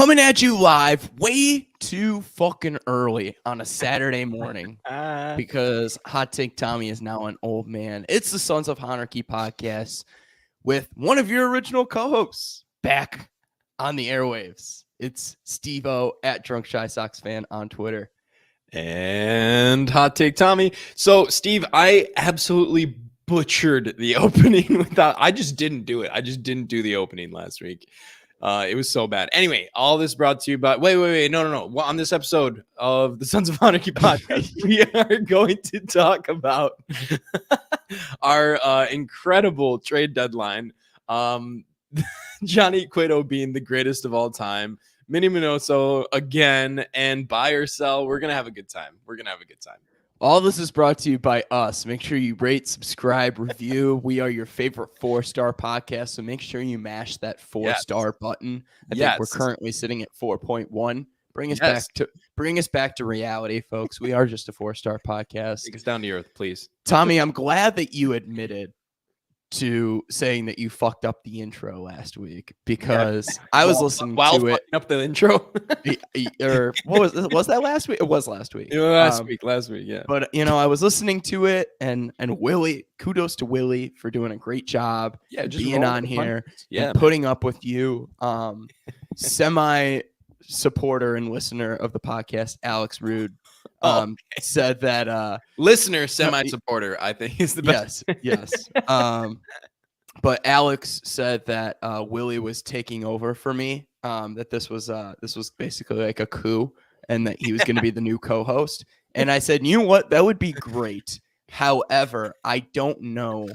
Coming at you live way too fucking early on a Saturday morning because Hot Take Tommy is now an old man. It's the Sons of Honarchy podcast with one of your original co-hosts back on the airwaves. It's Steve-O at Drunk Shy Sox Fan on Twitter. And Hot Take Tommy. So, Steve, I absolutely butchered the opening without. I just didn't do it. I just didn't do the opening last week. It was so bad. Anyway, all this brought to you by. Wait. No. Well, on this episode of the Sons of Honarchy podcast, we are going to talk about our incredible trade deadline. Johnny Cueto being the greatest of all time. Minnie Minoso again, and buy or sell. We're going to have a good time. All this is brought to you by us. Make sure you rate, subscribe, review. We are your favorite 4-star podcast, so make sure you mash that 4-star button. I think we're currently sitting at 4.1. Bring us back to reality, folks. We are just a 4-star podcast. Take us down to earth, please. Tommy, I'm glad that you admitted to saying that you fucked up the intro last week because I was listening to it. Up the intro, or what was that last week? It was last week. Last week, yeah. But I was listening to it, and Willie, kudos to Willie for doing a great job. Yeah, just being on here, and putting up with you. Semi supporter and listener of the podcast, Alex Rude. Said that listener semi-supporter, I think is the best. Yes. But Alex said that Willie was taking over for me. That this was basically like a coup, and that he was going to be the new co-host. And I said, you know what, that would be great. However, I don't know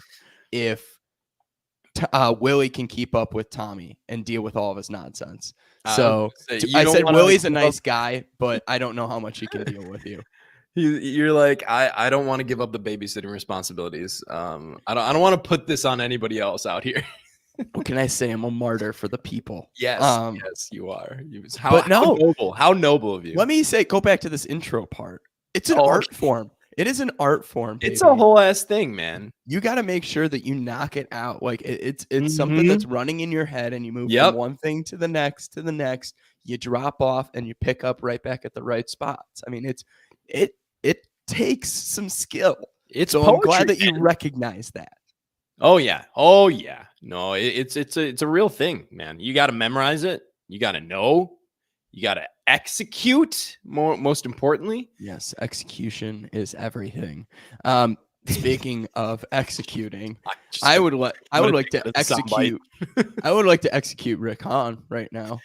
if Willie can keep up with Tommy and deal with all of his nonsense. So I said Willie's a nice guy, but I don't know how much he can deal with you. You're like, I don't want to give up the babysitting responsibilities. I don't want to put this on anybody else out here. What can I say? I'm a martyr for the people. Yes, yes, you are. How noble of you. Let me go back to this intro part. It's an art form. It is an art form. Baby. It's a whole ass thing, man. You got to make sure that you knock it out. Like it's something that's running in your head, and you move from one thing to the next. You drop off, and you pick up right back at the right spots. I mean, it takes some skill. I'm glad that you recognize that. Oh yeah. No, it's a real thing, man. You got to memorize it. You got to know. You got to execute. Most importantly, yes, execution is everything. Speaking of executing, I would like to execute. I would like to execute Rick Hahn right now.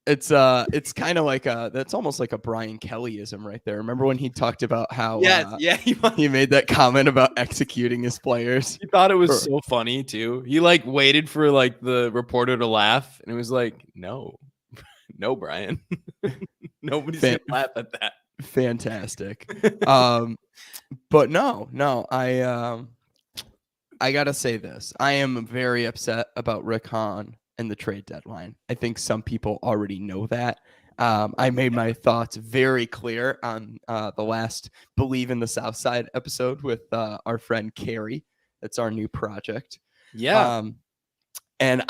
It's kind of like that's almost like a Brian Kellyism right there. Remember when he talked about how he made that comment about executing his players? He thought it was so funny too. He waited for the reporter to laugh, and it was like, no, Brian, nobody's gonna laugh at that. Fantastic. But no, I gotta say this. I am very upset about Rick Hahn and the trade deadline. I think some people already know that. I made my thoughts very clear on the last Believe in the South Side episode with our friend Carrie. That's our new project. Yeah. And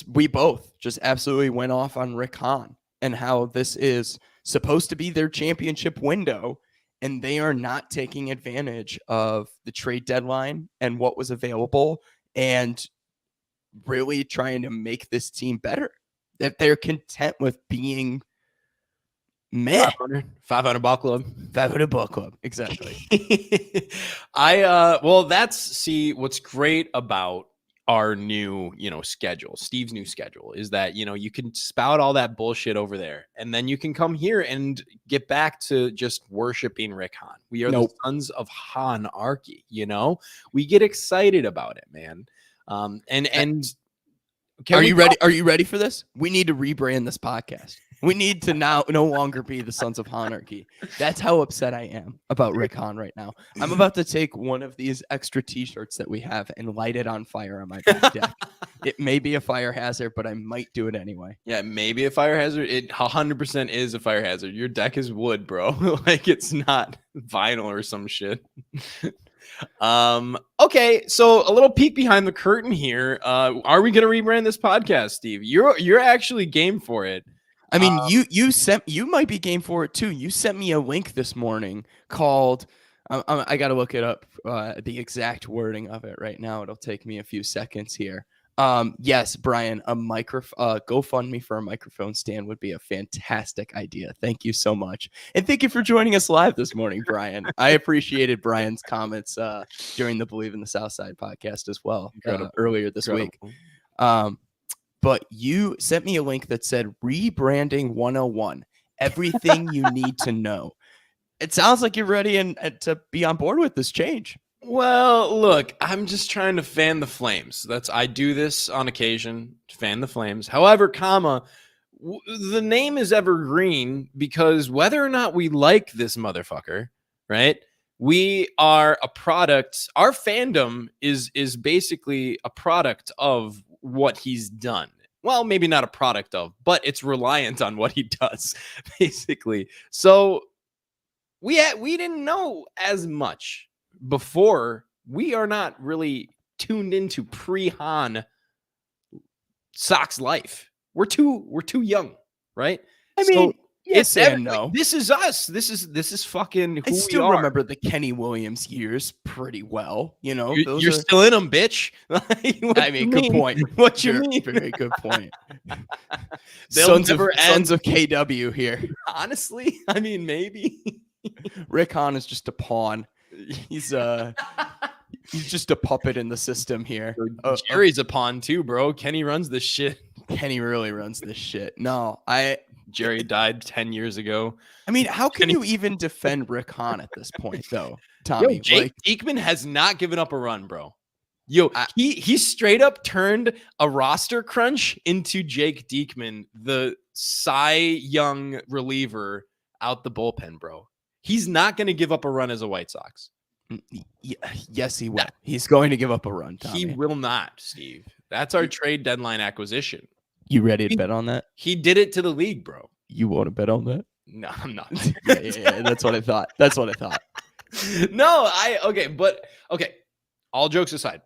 we both just absolutely went off on Rick Hahn and how this is supposed to be their championship window, and they are not taking advantage of the trade deadline and what was available, and really trying to make this team better. That they're content with being meh. 500 ball club. 500 ball club. Exactly. What's great about our new, schedule, Steve's new schedule, is that, you can spout all that bullshit over there, and then you can come here and get back to just worshiping Rick Hahn. We are the Sons of Honarchy, we get excited about it, man. Are you ready? Are you ready for this? We need to rebrand this podcast. We need to now no longer be the Sons of Honarchy. That's how upset I am about Rick Hahn right now. I'm about to take one of these extra t-shirts that we have and light it on fire on my back deck. It may be a fire hazard, but I might do it anyway. Yeah, maybe a fire hazard. It 100% is a fire hazard. Your deck is wood, bro. It's not vinyl or some shit. Okay, so a little peek behind the curtain here. Are we gonna rebrand this podcast, Steve? You're actually game for it. I mean, you might be game for it too. You sent me a link this morning called. I got to look it up. The exact wording of it right now. It'll take me a few seconds here. Yes, Brian, a GoFundMe for a microphone stand would be a fantastic idea. Thank you so much. And thank you for joining us live this morning, Brian. I appreciated Brian's comments during the Believe in the Southside podcast as well earlier this week. But you sent me a link that said Rebranding 101, everything you need to know. It sounds like you're ready and to be on board with this change. Well, look, I'm just trying to fan the flames. I do this on occasion, fan the flames. However, the name is evergreen because whether or not we like this motherfucker, right? We are a product. Our fandom is basically a product of what he's done. Well, maybe not a product of, but it's reliant on what he does, basically. So we didn't know as much before. We are not really tuned into pre-Han Sock's life. We're too young, right? I mean, yes and no. This is us. This is fucking who I still remember the Kenny Williams years pretty well. You know, you're still in them, bitch. I mean, good point. What you mean? Very good point. Sons of KW here. Honestly, I mean, maybe. Rick Hahn is just a pawn. He's just a puppet in the system here. Jerry's a pawn too, bro. Kenny runs this shit. Kenny really runs this shit. No, Jerry died 10 years ago. I mean, how can you even defend Rick Hahn at this point, though, Tommy? Jake Diekman has not given up a run, bro. He straight up turned a roster crunch into Jake Diekman, the Cy Young reliever out the bullpen, bro. He's not going to give up a run as a White Sox. Yes, he will. He's going to give up a run, Tommy. He will not, Steve. That's our trade deadline acquisition. You ready to bet on that? He did it to the league, bro. You want to bet on that? No, I'm not. Yeah, that's what I thought. Okay. All jokes aside,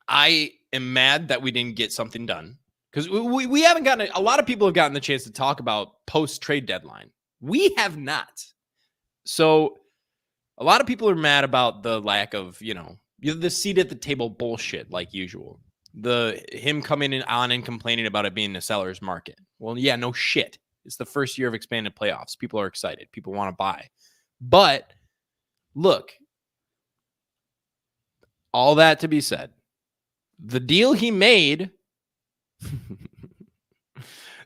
I am mad that we didn't get something done because we haven't gotten a lot of people have gotten the chance to talk about post trade deadline. We have not. So a lot of people are mad about the lack of, the seat at the table bullshit like usual. Him coming on and complaining about it being a seller's market. Well, yeah, no shit. It's the first year of expanded playoffs. People are excited. People want to buy. But look, all that to be said, the deal he made,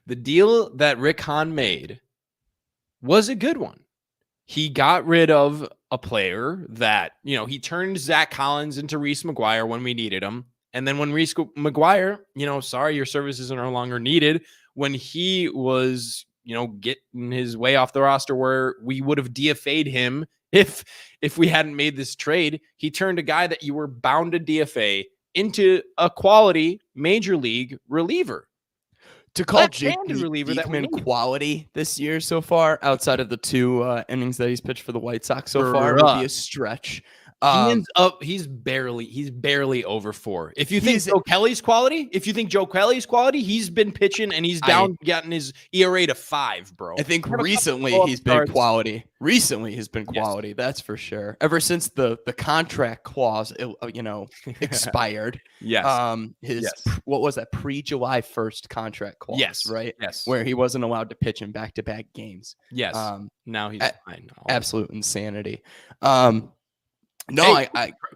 the deal that Rick Hahn made was a good one. He got rid of a player that, he turned Zach Collins into Reese McGuire when we needed him. And then when Reese McGuire, sorry, your services are no longer needed. When he was, getting his way off the roster where we would have DFA'd him if we hadn't made this trade, he turned a guy that you were bound to DFA into a quality major league reliever. To call Jake Diekman quality this year so far, outside of the 2 innings that he's pitched for the White Sox so far, would be a stretch. He ends up, he's barely over 4. If you think Joe Kelly's quality, he's been pitching and he's gotten his ERA to 5, bro. I think recently he's been quality. Yes. That's for sure. Ever since the contract clause, expired. Yes. What was that, pre-July 1st contract clause? Yes. Right. Yes. Where he wasn't allowed to pitch in back-to-back games. Yes. Now he's fine. Absolute insanity.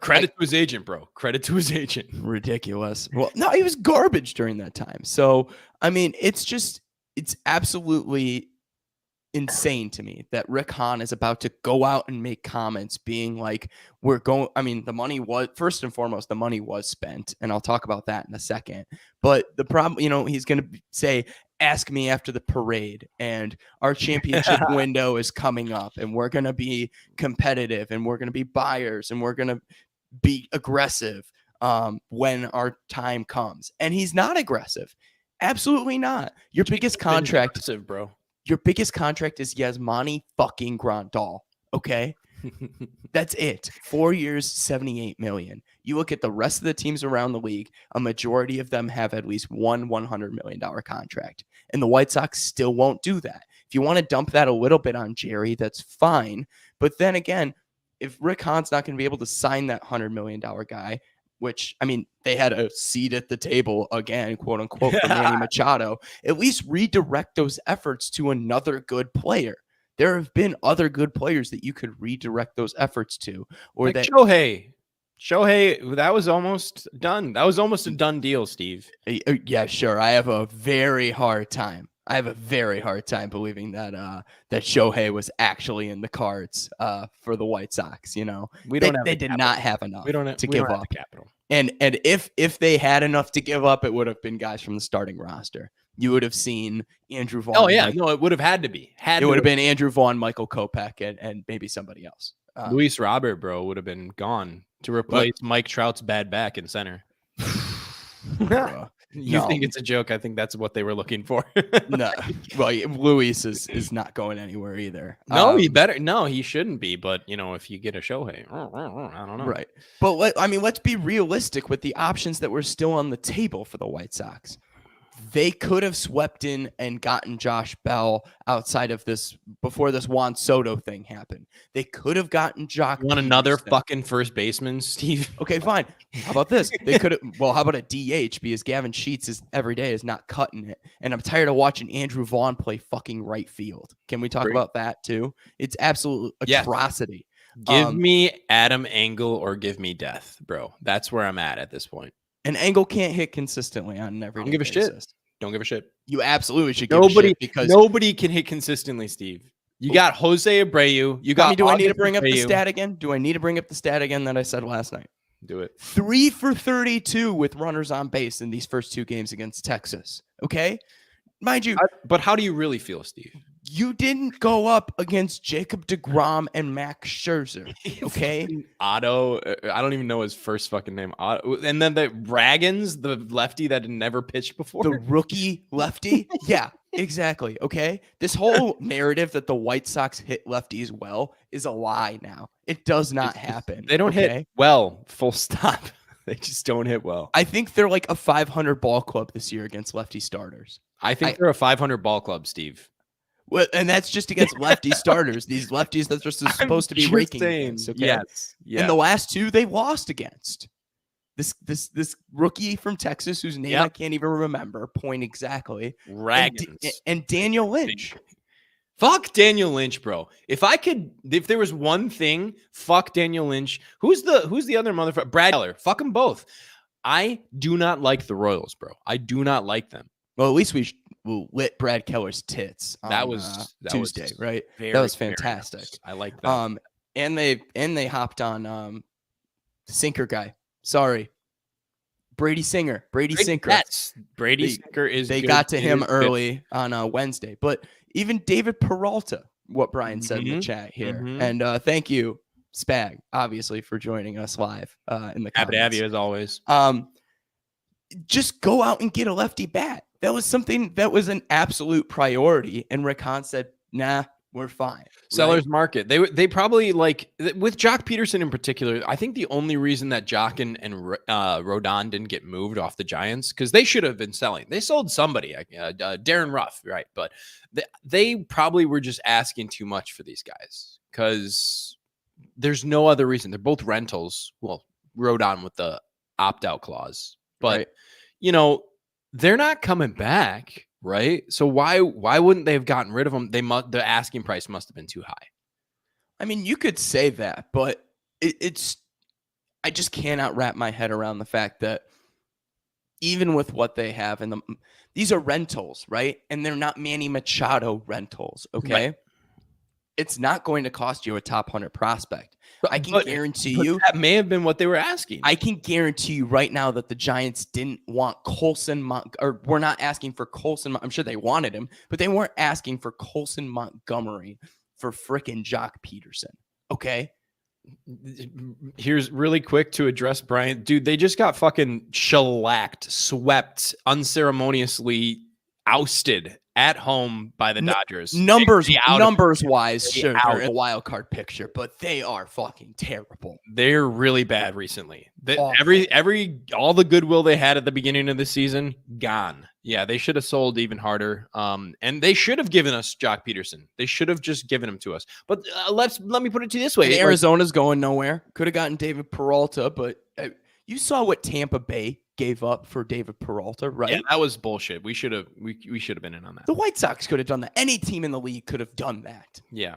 Credit to his agent, bro. Credit to his agent. Ridiculous. Well, no, he was garbage during that time. So, I mean, it's absolutely insane to me that Rick Hahn is about to go out and make comments being like, the money was, first and foremost, the money was spent. And I'll talk about that in a second. But the problem, he's going to say, ask me after the parade, and our championship window is coming up, and we're going to be competitive, and we're going to be buyers, and we're going to be aggressive when our time comes. And he's not aggressive. Absolutely not. Your biggest contract, bro. Your biggest contract is Yasmani fucking Grandal. Okay. That's it. 4 years, 78 million. You look at the rest of the teams around the league, a majority of them have at least one $100 million contract. And the White Sox still won't do that. If you want to dump that a little bit on Jerry, that's fine. But then again, if Rick Hahn's not going to be able to sign that $100 million guy, which, I mean, they had a seat at the table again, quote unquote, for Manny Machado, at least redirect those efforts to another good player. There have been other good players that you could redirect those efforts to, or like that Shohei, that was almost done. That was almost a done deal, Steve. Yeah, sure. I have a very hard time believing that that Shohei was actually in the cards for the White Sox. You know, they did not have enough to give up capital. And if they had enough to give up, it would have been guys from the starting roster. You would have seen Andrew Vaughn. Oh yeah, no, it would have had to be. It would have been Andrew Vaughn, Michael Kopech, and maybe somebody else. Luis Robert, bro, would have been gone to replace Mike Trout's bad back in center. You think it's a joke? I think that's what they were looking for. No, well, Luis is not going anywhere either. No, he shouldn't be. But you know, if you get a Shohei, I don't know. Right. But let's be realistic with the options that were still on the table for the White Sox. They could have swept in and gotten Josh Bell outside of this before this Juan Soto thing happened. They could have gotten Jock. Want another fucking first baseman, Steve? Okay, fine. How about this? They could have. Well, how about a DH? Because Gavin Sheets every day is not cutting it, and I'm tired of watching Andrew Vaughn play fucking right field. Can we talk about that too? It's absolute atrocity. Give me Adam Engel or give me death, bro. That's where I'm at this point. An Engel can't hit consistently on an everyday basis. Don't give a shit. You absolutely should give a shit because nobody can hit consistently, Steve. You got Jose Abreu. You got. Do I need to bring up the stat again? Do I need to bring up the stat again that I said last night? Do it. 3 for 32 with runners on base in these first 2 games against Texas. Okay, mind you. But how do you really feel, Steve? You didn't go up against Jacob deGrom and Max Scherzer, okay? Otto, I don't even know his first fucking name. Otto, and then the Raggins, the lefty that had never pitched before. The rookie lefty? Yeah, exactly, okay? This whole narrative that the White Sox hit lefties well is a lie now. It does not happen. They don't hit well, full stop. They just don't hit well. I think they're like a 500 ball club this year against lefty starters. I think they're a 500 ball club, Steve. Well, and that's just against lefty starters. These lefties that are supposed to be raking against, okay? Yes. And the last 2 they lost against. This rookie from Texas whose name I can't even remember. Point exactly. Raggins. And Daniel Lynch. Fuck Daniel Lynch, bro. If there was one thing, fuck Daniel Lynch. Who's the other motherfucker? Brad Keller. Fuck them both. I do not like the Royals, bro. I do not like them. Well, at least we lit Brad Keller's tits. That was Tuesday, right? That was fantastic. Nice. I like that. And they hopped on sinker guy. Sorry, Brady Singer. Sinker. Yes, Singer is. They got to him early on Wednesday, but even David Peralta. What Brian said in the chat here, and thank you, Spag, obviously for joining us live in the comments. Happy to have you as always. Just go out and get a lefty bat. That was something that was an absolute priority. And Rick Hahn said, nah, we're fine. Seller's market. They probably like with Jock Peterson in particular. I think the only reason that Jock and Rodon didn't get moved off the Giants, because they should have been selling. They sold somebody, Darren Ruff, right? But they probably were just asking too much for these guys because there's no other reason. They're both rentals. Well, Rodon with the opt-out clause. But, you know, they're not coming back, right? So why wouldn't they have gotten rid of them? The asking price must have been too high. I mean, you could say that, but I just cannot wrap my head around the fact that even with what they have, these are rentals, right? And they're not Manny Machado rentals, okay? Right. It's not going to cost you a top 100 prospect. I can guarantee you that may have been what they were asking. I can guarantee you right now that the Giants didn't want Colson or we're not asking for Colson. I'm sure they wanted him, but they weren't asking for Colson Montgomery for frickin' Jock Peterson. Okay. Here's really quick to address Brian. Dude, they just got fucking shellacked, swept, unceremoniously ousted at home by the Dodgers. Numbers They wise, They sure, out. they're in the wild card picture, but they are fucking terrible. They're really bad recently. Awful. All the goodwill they had at the beginning of the season gone. Yeah, they should have sold even harder. And they should have given us Jock Peterson. They should have just given him to us. But let me put it to you this way: And Arizona's going nowhere. Could have gotten David Peralta, but you saw what Tampa Bay gave up for David Peralta, right? Yeah, that was bullshit. We should have been in on that. The White Sox could have done that. Any team in the league could have done that. Yeah.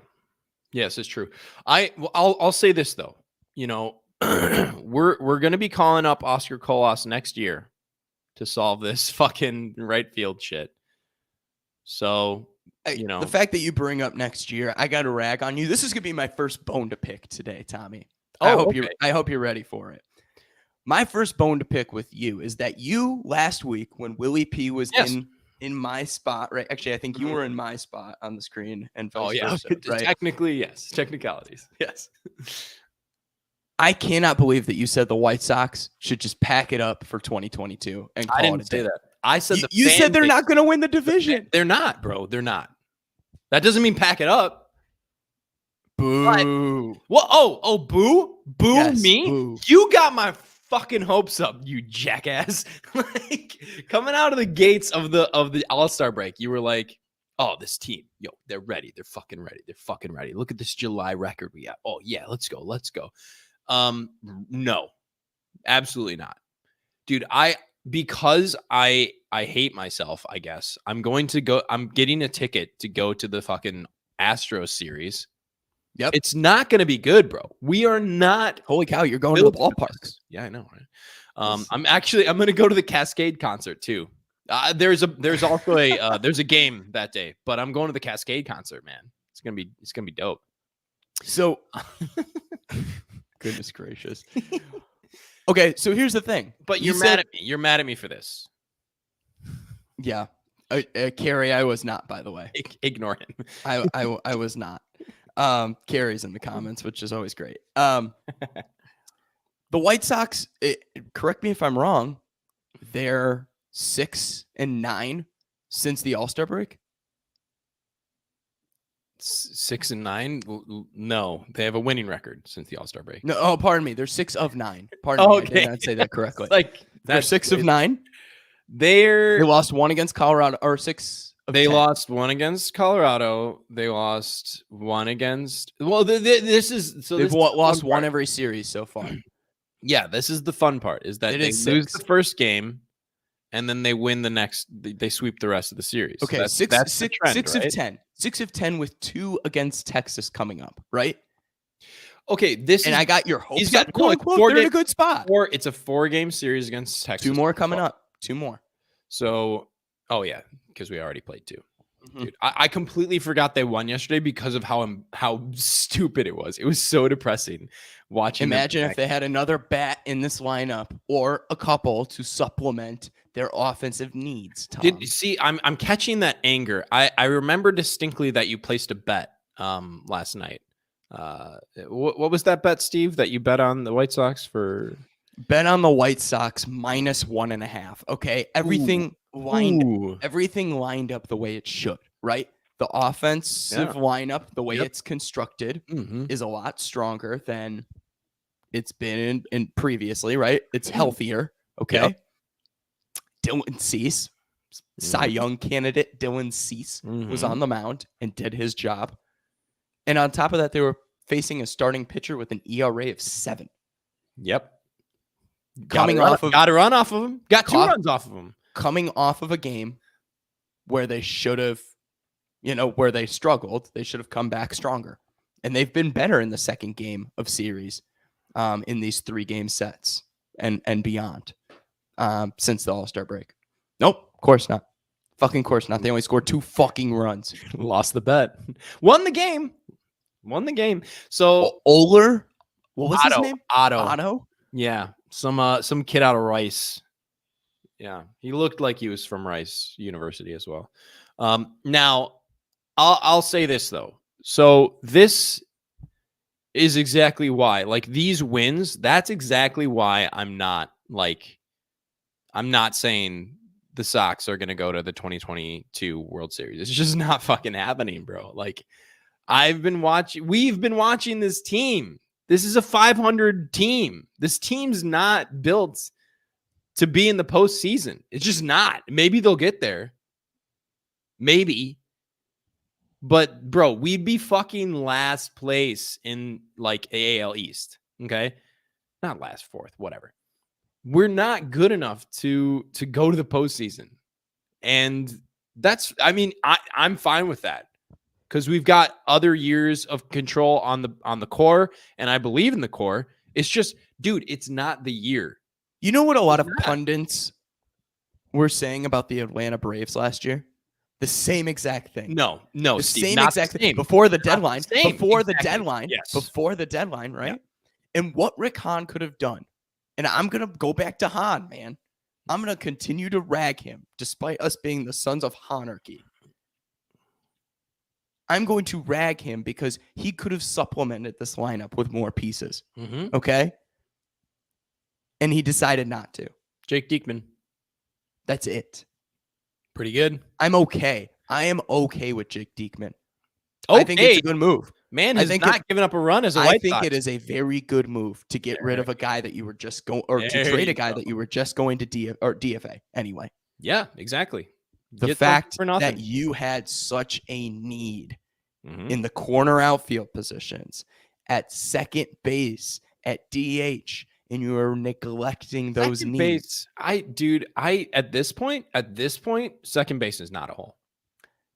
Yes, it's true. I'll say this though. You know, we're gonna be calling up Oscar Colas next year to solve this fucking right field shit. So the fact that you bring up next year, I got to rag on you. This is gonna be my first bone to pick today, Tommy. I hope you're ready for it. My first bone to pick with you is that you last week when Willie P was in my spot, right? Actually, I think you were in my spot on the screen and vice versa, right? Technically, yes. Technicalities. Yes. I cannot believe that you said the White Sox should just pack it up for 2022 and call I didn't it a say day. that. I said you said they're not going to win the division. They're not, bro. They're not. That doesn't mean pack it up. Boo. Well, boo? Boo Yes, me? boo. You got my fucking hopes up, you jackass. Like coming out of the gates of the All-Star break, you were like, oh, this team, they're ready. They're fucking ready. They're fucking ready. Look at this July record we got. Oh, yeah, let's go. No, absolutely not. Dude, because I hate myself, I guess. I'm getting a ticket to go to the fucking Astros series. Yep. It's not going to be good, bro. We are not. Holy cow, you're going to the ballparks. Yeah, I know, right? I'm going to go to the Cascade concert too. There's also there's a game that day, but I'm going to the Cascade concert, man. It's going to be dope. So goodness gracious. Okay, so here's the thing. But you're mad at me. You're mad at me for this. Yeah. Carrie, I was not, by the way. Ignore him. I was not. Carrie's in the comments, which is always great. The White Sox, correct me if I'm wrong, they're 6-9 since the All-Star break. 6-9? No, they have a winning record since the All-Star break. No, pardon me. They're 6 of 9. Pardon me. Okay. I did not say that correctly. They're 6 of 9. They lost one against Colorado, or 6. They lost one against Colorado. They lost one against. Well, they've lost one every series so far. Yeah, this is the fun part: is that they lose the first game, and then they win the next. They sweep the rest of the series. Okay, that's the trend, 6 right? of 10. 6 of 10 with 2 against Texas coming up, right? Okay, I got your hopes up. They're in a good spot. It's a 4-game series against Texas. 2 more coming up. 2 more. So, yeah, because we already played 2. Mm-hmm. Dude, I completely forgot they won yesterday because of how stupid it was. It was so depressing watching. Imagine if they had another bat in this lineup or a couple to supplement their offensive needs. Tom. I'm catching that anger. I remember distinctly that you placed a bet last night. What was that bet, Steve? That you bet on the White Sox for? Bet on the White Sox -1.5. Okay, everything lined up the way it should. Right, the offensive lineup, the way it's constructed, is a lot stronger than it's been in previously. Right, it's healthier. Okay, yep. Dylan Cease, Cy Young candidate Dylan Cease was on the mound and did his job. And on top of that, they were facing a starting pitcher with an ERA of 7. Yep. Got a run off of him. Got 2 runs off of him. Coming off of a game where they should have, where they struggled, they should have come back stronger. And they've been better in the second game of series in these 3-game sets and beyond since the All-Star break. Nope, of course not. Fucking course not. They only scored 2 fucking runs. Lost the bet. Won the game. So Oler, what was his name? Otto. Yeah, some kid out of Rice. Yeah, he looked like he was from Rice University as well. Now, I'll say this though. So this is exactly why, like these wins. That's exactly why I'm not saying the Sox are going to go to the 2022 World Series. It's just not fucking happening, bro. Like, we've been watching this team. This is a 500 team. This team's not built to be in the postseason. It's just not. Maybe they'll get there. Maybe. But, bro, we'd be fucking last place in, like, AL East. Okay? Not last, fourth, whatever. We're not good enough to go to the postseason. And that's, I mean, I'm fine with that. Because we've got other years of control on the core, and I believe in the core. It's just, dude, it's not the year. You know what a lot of pundits were saying about the Atlanta Braves last year? The same exact thing. No, the Steve, same not exact the thing same. before the deadline. Before Exactly. the deadline. Yes. Before the deadline, right? Yeah. And what Rick Hahn could have done. And I'm gonna go back to Hahn, man. I'm gonna continue to rag him, despite us being the sons of Hanarchy. I'm going to rag him because he could have supplemented this lineup with more pieces. Mm-hmm. Okay? And he decided not to. Jake Diekman. That's it. Pretty good. I'm okay. I am okay with Jake Diekman. Okay. I think it's a good move. Man has not given up a run as a White Sox. I think it is a very good move to get rid of a guy that you were just going, or to trade a guy that you were just going to DFA anyway. Yeah, exactly. The fact that you had such a need in the corner outfield positions, at second base, at DH, and you are neglecting those needs. At this point, second base is not a hole.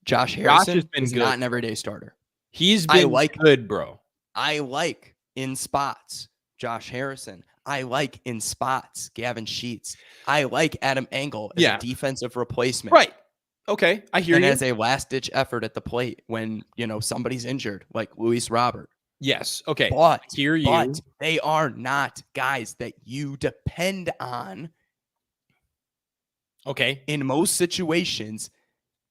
Josh Harrison is not an everyday starter. He's been good, bro. I like in spots Josh Harrison. I like in spots Gavin Sheets. I like Adam Engel as a defensive replacement. Right. Okay, I hear you. And as a last-ditch effort at the plate when, somebody's injured, like Luis Robert. Yes, okay. But they are not guys that you depend on. Okay. In most situations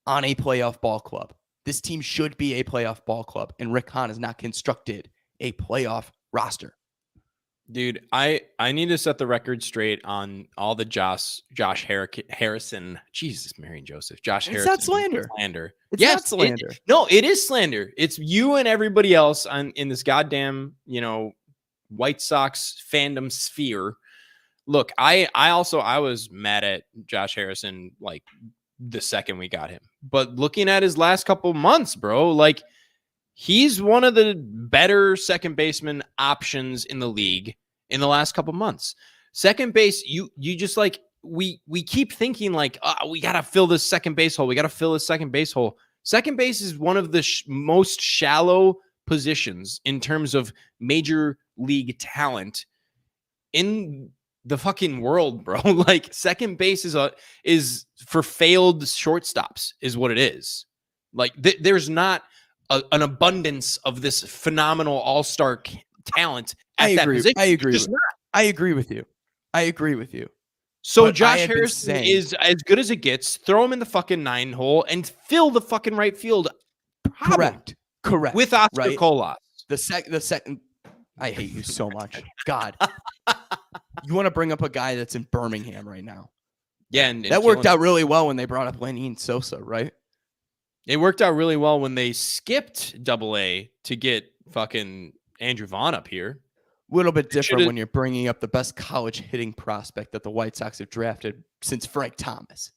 on a playoff ball club. This team should be a playoff ball club, and Rick Hahn has not constructed a playoff roster. Dude, I need to set the record straight on all the Josh Harrison. Jesus, Mary and Joseph. Josh Harrison. It's not slander. It's not slander. No, it is slander. It's you and everybody else in this goddamn, White Sox fandom sphere. Look, I was mad at Josh Harrison like the second we got him. But looking at his last couple months, bro, like he's one of the better second baseman options in the league in the last couple months. Second base, you just like we keep thinking like, we got to fill this second base hole. We got to fill this second base hole. Second base is one of the most shallow positions in terms of major league talent in the fucking world, bro. Like second base is for failed shortstops is what it is. Like there's not an abundance of this phenomenal all-star talent at that position. I agree with you. So but Josh Harrison is as good as it gets. Throw him in the fucking 9 hole and fill the fucking right field. Correct. With Oscar Colas. The second. I hate you so much. God. You want to bring up a guy that's in Birmingham right now. Yeah, and that worked out really well when they brought up Lenyn Sosa, right? It worked out really well when they skipped AA to get fucking Andrew Vaughn up here. A little bit different when you're bringing up the best college hitting prospect that the White Sox have drafted since Frank Thomas.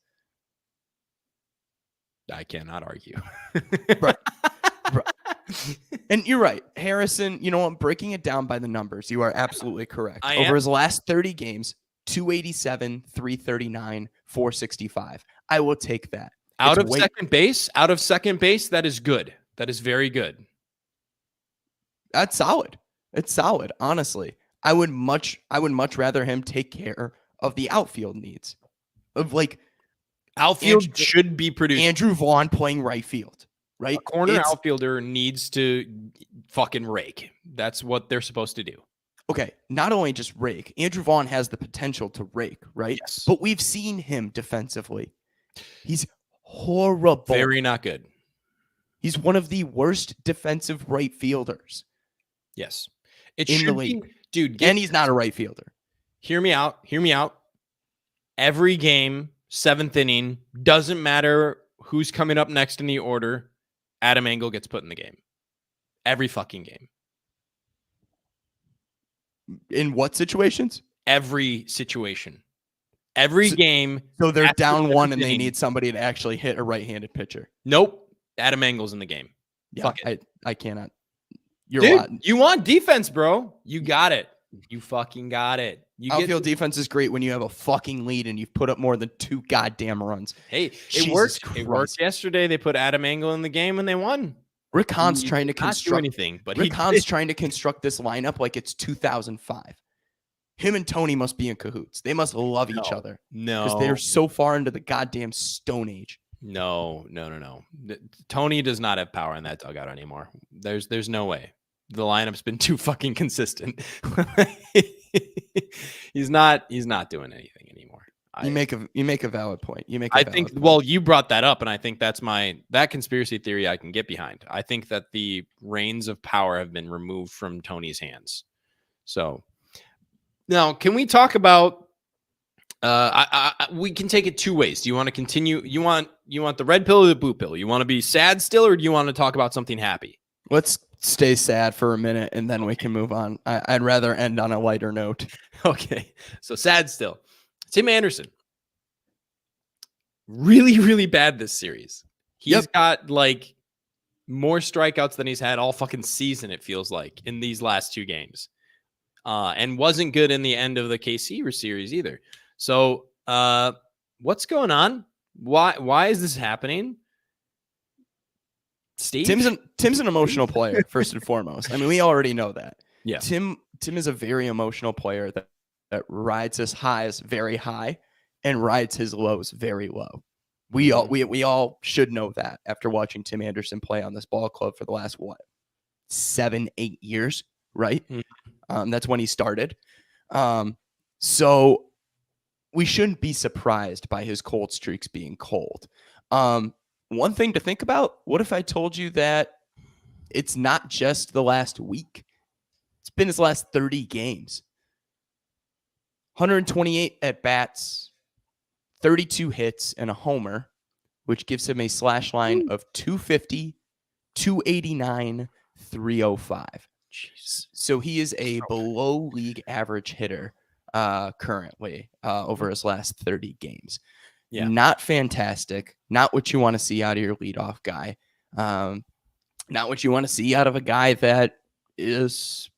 I cannot argue. Right. And you're right. Harrison, I'm breaking it down by the numbers. You are absolutely correct. Over his last 30 games, 287, 339, 465. I will take that. Out of second base, that is good. That is very good. That's solid. It's solid, honestly. I would much rather him take care of the outfield needs. Of like outfield should be produced. Andrew Vaughn playing right field, right? A corner outfielder needs to fucking rake. That's what they're supposed to do. Okay, not only just rake. Andrew Vaughn has the potential to rake, right? Yes. But we've seen him defensively. He's horrible. Very not good. He's one of the worst defensive right fielders. Yes. It in the league. Dude. And he's not a right fielder. Hear me out. Every game 7th inning, doesn't matter who's coming up next in the order, Adam Engel gets put in the game. Every fucking game. In what situations? Every situation. Every game. So they're after down 1 and 7th they inning. need somebody to actually hit a right-handed pitcher. Nope. Adam Engel's in the game. Yeah, Fuck it. I cannot. You're Dude, you want defense, bro. You got it. You fucking got it. Outfield defense is great when you have a fucking lead and you've put up more than 2 goddamn runs. Hey, Jesus it worked. Christ. It worked yesterday. They put Adam Engel in the game and they won. Rick Hahn's He trying to did not do construct anything, but Rick Hahn's trying to construct this lineup like it's 2005. Him and Tony must be in cahoots. They must love each other because they're so far into the goddamn Stone Age. No. Tony does not have power in that dugout anymore. There's no way. The lineup's been too fucking consistent. He's not doing anything anymore. You make a valid point. Well, you brought that up, and I think that conspiracy theory I can get behind. I think that the reins of power have been removed from Tony's hands. So now, can we talk about? We can take it 2 ways. Do you want to continue? You want the red pill or the blue pill? You want to be sad still, or do you want to talk about something happy? Let's stay sad for a minute, and then we can move on. I'd rather end on a lighter note. Okay, so sad still. Tim Anderson, really, really bad this series. He's got like more strikeouts than he's had all fucking season, it feels like, in these last 2 games. And wasn't good in the end of the KC series either. So what's going on? Why is this happening? Steve? Tim's an emotional player, first and foremost. I mean, we already know that. Yeah. Tim is a very emotional player that rides his highs very high and rides his lows very low. We all should know that after watching Tim Anderson play on this ball club for the last 7-8 years, right? Mm-hmm. That's when he started. So we shouldn't be surprised by his cold streaks being cold. One thing to think about, what if I told you that it's not just the last week? It's been his last 30 games. 128 at-bats, 32 hits, and a homer, which gives him a slash line of 250, 289, 305. Jeez. So he is a below league average hitter currently over his last 30 games. Yeah. Not fantastic. Not what you want to see out of your leadoff guy. Not what you want to see out of a guy that is...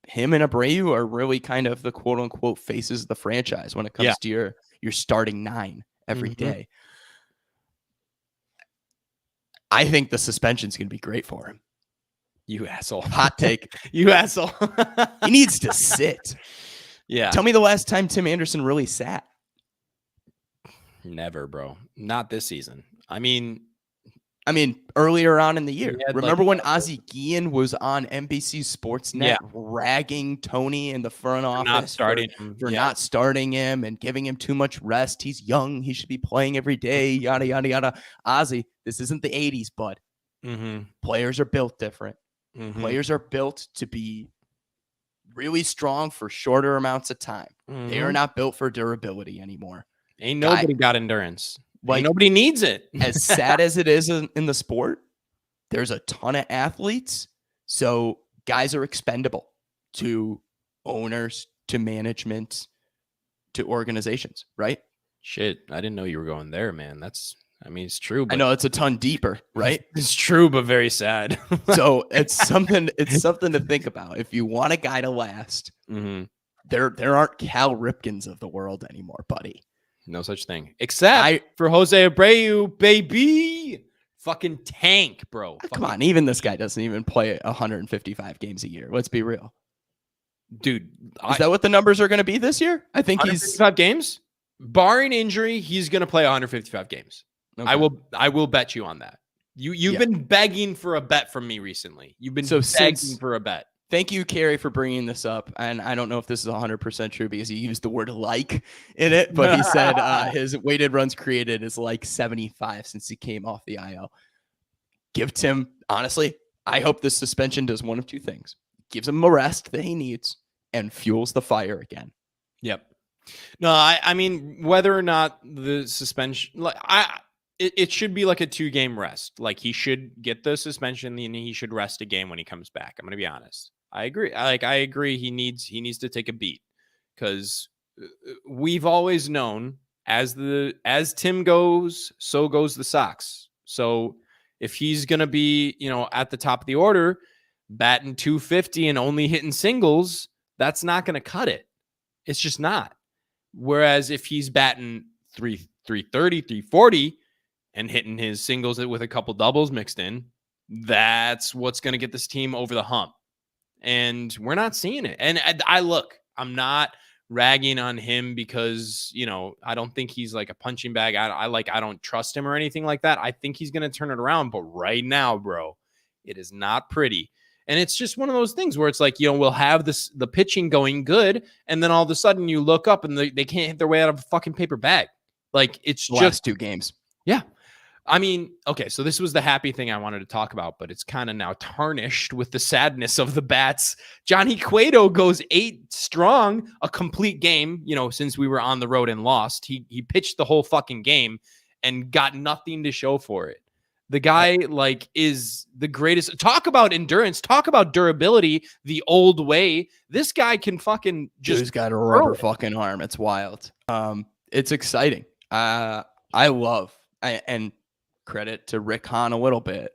Him and Abreu are really kind of the quote unquote faces of the franchise when it comes to your starting 9 every day. I think the suspension's going to be great for him. You asshole. Hot take. You asshole. He needs to sit. Yeah. Tell me the last time Tim Anderson really sat. Never, bro. Not this season. I mean, earlier on in the year. Remember when Ozzie Guillen was on NBC Sportsnet ragging Tony in the front office for not starting him and giving him too much rest? He's young. He should be playing every day, yada, yada, yada. Ozzie, this isn't the 80s, bud. Players are built different. Players are built to be really strong for shorter amounts of time. They are not built for durability anymore. Ain't nobody got endurance. Like, nobody needs it. As sad as it is in the sport, there's a ton of athletes. So guys are expendable to owners, to management, to organizations, right? Shit, I didn't know you were going there, man. It's true. But I know it's a ton deeper, right? It's true, but very sad. So it's something to think about. If you want a guy to last, there aren't Cal Ripkins of the world anymore, buddy. No such thing. Except for Jose Abreu, baby. Fucking tank, bro. Come on. Even this guy doesn't even play 155 games a year. Let's be real. Dude. Is that what the numbers are going to be this year? I think 155 games? Barring injury, he's going to play 155 games. Okay. I will bet you on that. You've been begging for a bet from me recently. You've been begging for a bet. Thank you, Carrie, for bringing this up. And I don't know if this is 100% true because he used the word like in it, but he said his weighted runs created is like 75 since he came off the IL. Give Tim, honestly, I hope this suspension does one of 2 things. Gives him a rest that he needs and fuels the fire again. Yep. No, I mean, whether or not the suspension, like it should be like a 2-game rest. Like he should get the suspension and he should rest a game when he comes back. I'm gonna be honest. I agree. I agree. He needs to take a beat because we've always known as Tim goes, so goes the Sox. So if he's gonna be at the top of the order, batting 250 and only hitting singles, that's not gonna cut it. It's just not. Whereas if he's batting 330, 340 and hitting his singles with a couple doubles mixed in, that's what's going to get this team over the hump. And we're not seeing it. And I'm not ragging on him because, I don't think he's like a punching bag. I don't trust him or anything like that. I think he's going to turn it around. But right now, bro, it is not pretty. And it's just one of those things where it's like, we'll have the pitching going good. And then all of a sudden you look up and they can't hit their way out of a fucking paper bag. Like it's The last 2 games. Yeah. I mean, okay, so this was the happy thing I wanted to talk about, but it's kind of now tarnished with the sadness of the bats. Johnny Cueto goes 8 strong, a complete game, since we were on the road and lost. He pitched the whole fucking game and got nothing to show for it. The guy is the greatest. Talk about endurance. Talk about durability. The old way. This guy can fucking just. He's got a rubber fucking arm. It's wild. It's exciting. And credit to Rick Hahn a little bit.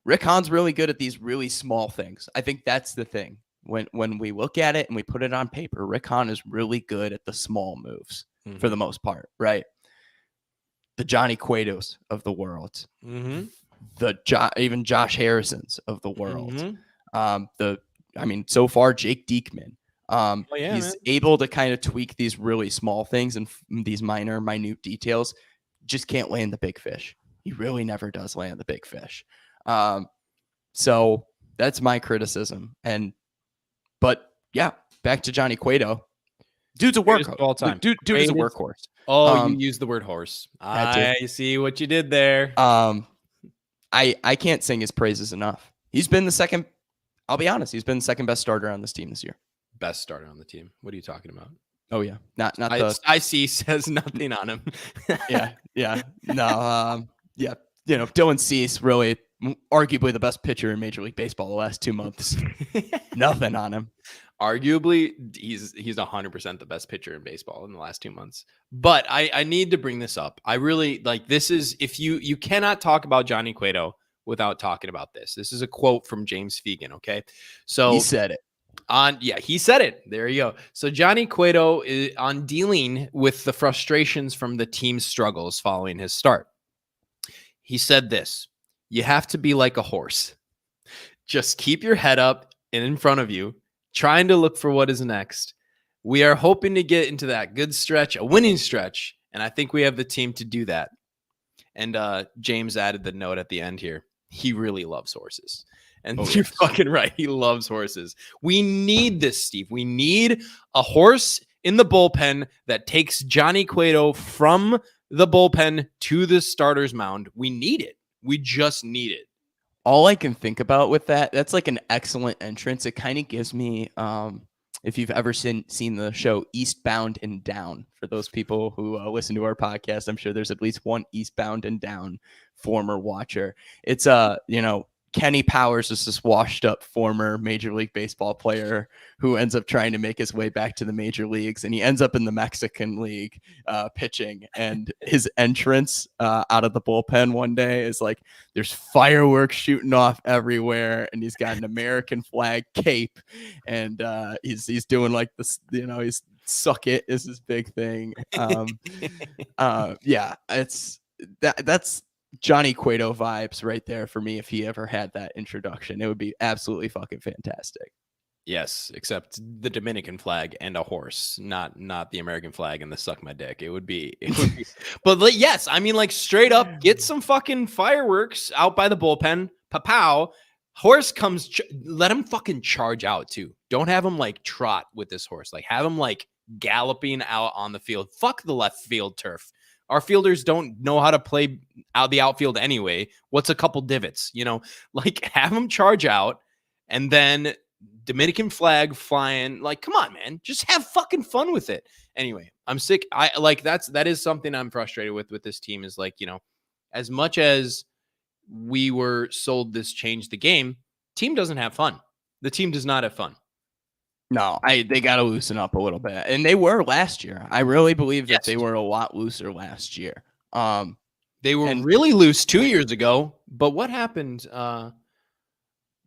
Rick Hahn's really good at these really small things. I think that's the thing. When we look at it and we put it on paper, Rick Hahn is really good at the small moves for the most part, right? The Johnny Cuetos of the world, even Josh Harrisons of the world. So far Jake Diekman. He's able to kind of tweak these really small things and these minute details. Just can't land the big fish. He really never does land the big fish. So that's my criticism. But yeah, back to Johnny Cueto. Dude's a workhorse. All time. Dude is a workhorse. Oh, you used the word horse. I see what you did there. I can't sing his praises enough. He's been the second. I'll be honest. He's been the second best starter on this team this year. Best starter on the team. What are you talking about? Oh yeah, not I see says nothing on him. yeah. No, yeah. Dylan Cease, really arguably the best pitcher in Major League Baseball the last 2 months. Nothing on him. Arguably, he's 100% the best pitcher in baseball in the last 2 months. But I need to bring this up. I really this is, if you cannot talk about Johnny Cueto without talking about this. This is a quote from James Fegan. Okay, so he said it. He said it. There you go. So Johnny Cueto is on dealing with the frustrations from the team's struggles following his start. He said this: "You have to be like a horse. Just keep your head up and in front of you, trying to look for what is next. We are hoping to get into that good stretch, a winning stretch, and I think we have the team to do that." And James added the note at the end here. He really loves horses. And you're fucking right. He loves horses. We need this, Steve. We need a horse in the bullpen that takes Johnny Cueto from the bullpen to the starter's mound. We need it. We just need it. All I can think about with that's like an excellent entrance. It kind of gives me, if you've ever seen the show Eastbound and Down, for those people who listen to our podcast, I'm sure there's at least one Eastbound and Down former watcher. It's Kenny Powers is this washed up former Major League Baseball player who ends up trying to make his way back to the major leagues, and he ends up in the Mexican League pitching. And his entrance out of the bullpen one day is like, there's fireworks shooting off everywhere, and he's got an American flag cape, and he's doing like this, he's suck it is his big thing. That's Johnny Cueto vibes right there for me. If he ever had that introduction, it would be absolutely fucking fantastic. Yes, except the Dominican flag and a horse, not the American flag and the suck my dick. It would be but yes, I mean, like, straight up, get some fucking fireworks out by the bullpen. Pow. Horse comes, let him fucking charge out too. Don't have him like trot with this horse. Like, have him like galloping out on the field. Fuck the left field turf. Our fielders don't know how to play out the outfield anyway. What's a couple divots, like, have them charge out and then Dominican flag flying. Like, come on, man, just have fucking fun with it. Anyway, I'm sick. That is something I'm frustrated with this team is like, as much as we were sold this change the game, team doesn't have fun. The team does not have fun. No, they got to loosen up a little bit, and they were last year. I really believe that they were a lot looser last year. They were really loose 2 years ago, but what happened?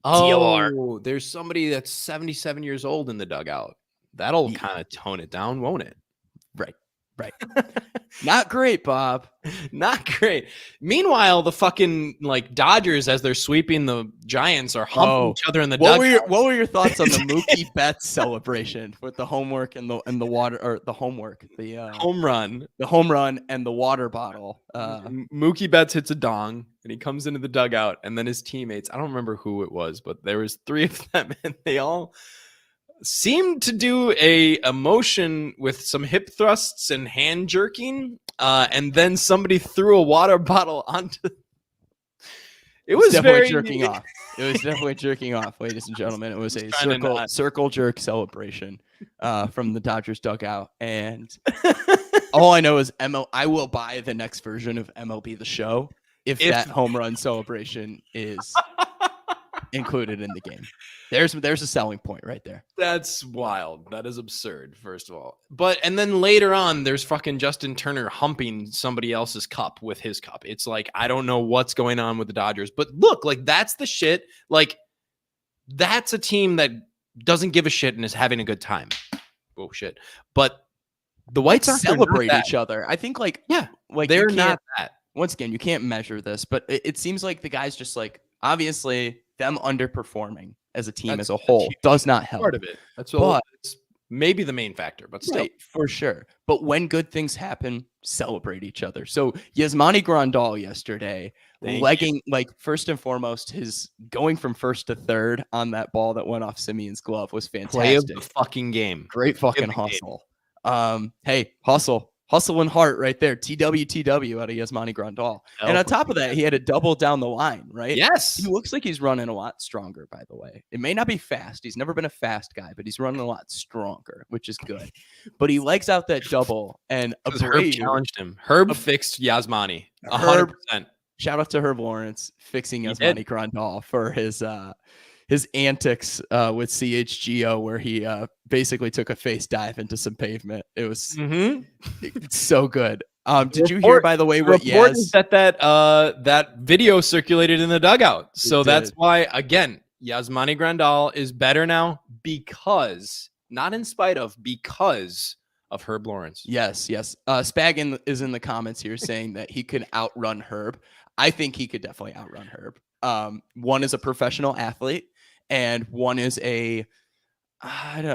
TLR. There's somebody that's 77 years old in the dugout. That'll kind of tone it down, won't it? Right. Not great, Bob. Not great. Meanwhile, the fucking Dodgers, as they're sweeping the Giants, are humping each other in the dugout. What were your thoughts on the Mookie Betts celebration with the homework and the water, or the homework, the home run, and the water bottle? Mookie Betts hits a dong and he comes into the dugout, and then his teammates, I don't remember who it was, but there was 3 of them, and they all seemed to do a motion with some hip thrusts and hand jerking, and then somebody threw a water bottle onto. It was definitely jerking off. It was definitely jerking off, ladies and gentlemen. It was a circle jerk celebration from the Dodgers dugout, and all I know is I will buy the next version of MLB The Show if that home run celebration is included in the game. There's a selling point right there. That's wild. That is absurd, first of all. And then later on, there's fucking Justin Turner humping somebody else's cup with his cup. It's like, I don't know what's going on with the Dodgers, but look, that's the shit. That's a team that doesn't give a shit and is having a good time. Oh shit. But the White Sox celebrate each other. I think they're not that. Once again, you can't measure this, but it seems like the guys just obviously them underperforming as a team as a whole does not help. Part of it. That's what it's maybe the main factor, but still. Right, for sure. But when good things happen, celebrate each other. So Yasmani Grandal yesterday, first and foremost, his going from first to third on that ball that went off Simeon's glove was fantastic. Play of the fucking game. Great fucking hustle. Hey, hustle and heart right there. TWTW out of Yasmani Grandal. And on top of that, he had a double down the line, right? Yes. He looks like he's running a lot stronger, by the way. It may not be fast. He's never been a fast guy, but he's running a lot stronger, which is good. But he legs out that double, and Herb challenged him. Herb fixed Yasmani 100%. Shout out to Herb Lawrence fixing Yasmani Grandal for his antics with CHGO, where he basically took a face dive into some pavement. It was it's so good. Did you hear, by the way, what Yaz that video circulated in the dugout? So that's why, again, Yasmani Grandal is better now because Herb Lawrence. Yes. Spaggin is in the comments here saying that he could outrun Herb. I think he could definitely outrun Herb. One is a professional athlete, and one is I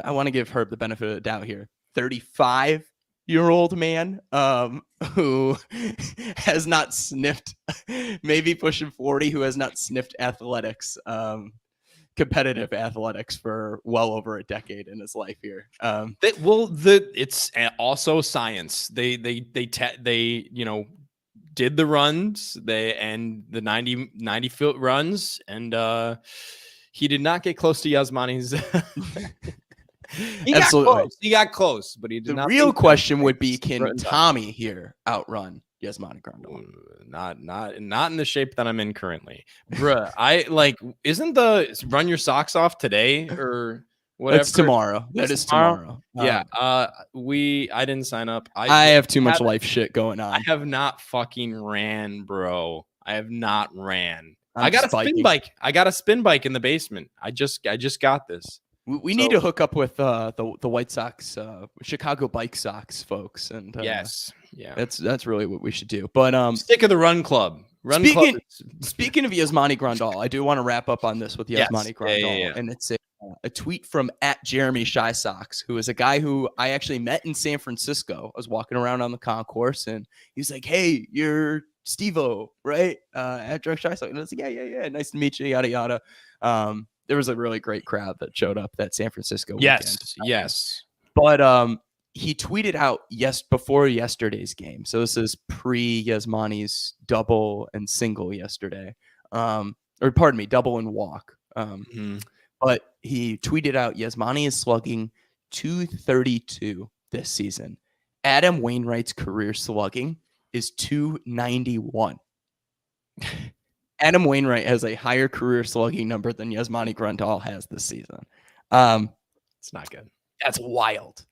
want to give Herb the benefit of the doubt here. 35-year-old man who has not sniffed, maybe pushing 40, who has not sniffed athletics, competitive athletics for well over a decade in his life here. It's also science. They did the runs, and the 90 foot runs, and he did not get close to Yasmani's. He got close, but he did not. The real question would be, can Tommy here outrun Yasmani Grandal? Not in the shape that I'm in currently, bruh. Isn't the run your socks off today or whatever? That's tomorrow. That is tomorrow. Yeah. I didn't sign up. I have too much life shit going on. I have not fucking ran, bro. I have not ran. I got a spin bike. I got a spin bike in the basement. I just got this. We need to hook up with the White Sox, Chicago Bike Sox folks, and yes, that's really what we should do. But stick of the Run Club. Speaking of Yasmani Grandal, I do want to wrap up on this with Yasmani Grandal, and it's a tweet from @Jeremy Shy Sox, who is a guy who I actually met in San Francisco. I was walking around on the concourse, and he's like, "Hey, you're Steve-O, right? @Shy Sox." And I was like, "Yeah, nice to meet you." Yada yada. There was a really great crowd that showed up that San Francisco weekend. Yes. But he tweeted out before yesterday's game. So this is pre-Yasmani's double and single yesterday. Or pardon me, double and walk. But he tweeted out, Yasmani is slugging 232 this season. Adam Wainwright's career slugging is 291. Adam Wainwright has a higher career slugging number than Yasmani Grandal has this season. It's not good. That's wild.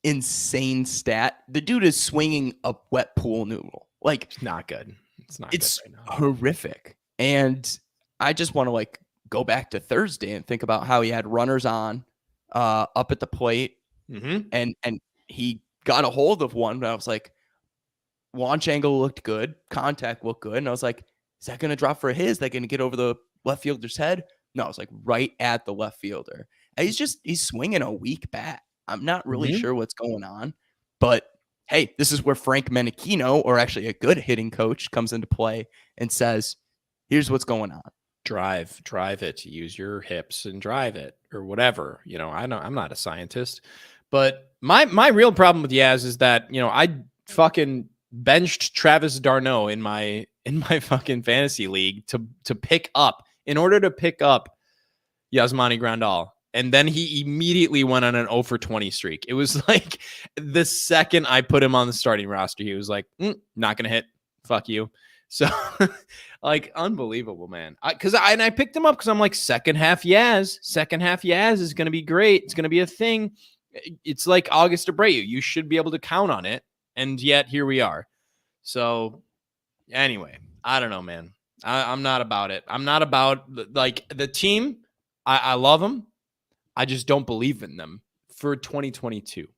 Insane stat. The dude is swinging a wet pool noodle. Like, It's not good. It's not it's good right now. horrific. And I just want to like go back to Thursday and think about how he had runners on up at the plate, and he got a hold of one. But I was like, launch angle looked good, contact looked good, and I was like, is that going to drop for a hit? Is that going to get over the left fielder's head? No, it's like right at the left fielder. And he's swinging a weak bat. I'm not really sure what's going on, but hey, this is where Frank Menechino, or actually a good hitting coach, comes into play and says, here's what's going on. Drive it. Use your hips and drive it, or whatever. You know, I'm not a scientist, but my real problem with Yaz is that, you know, I fucking benched Travis d'Arnaud in my fucking fantasy league to pick up Yasmani Grandal. And then he immediately went on an 0 for 20 streak. It was like the second I put him on the starting roster, he was like, not going to hit. Fuck you. So like, unbelievable, man. I picked him up because I'm like, second half Yaz is going to be great. It's going to be a thing. It's like August Abreu. You should be able to count on it. And yet here we are. So anyway, I don't know, man. I'm not about it. I'm not about like the team. I love them. I just don't believe in them for 2022.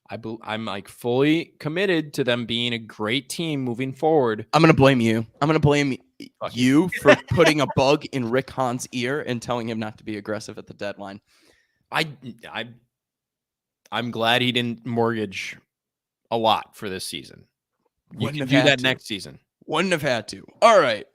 I'm like fully committed to them being a great team moving forward. I'm going to blame you. I'm going to blame you for putting a bug in Rick Hahn's ear and telling him not to be aggressive at the deadline. I'm glad he didn't mortgage a lot for this season. You can do that next season. Wouldn't have had to. All right.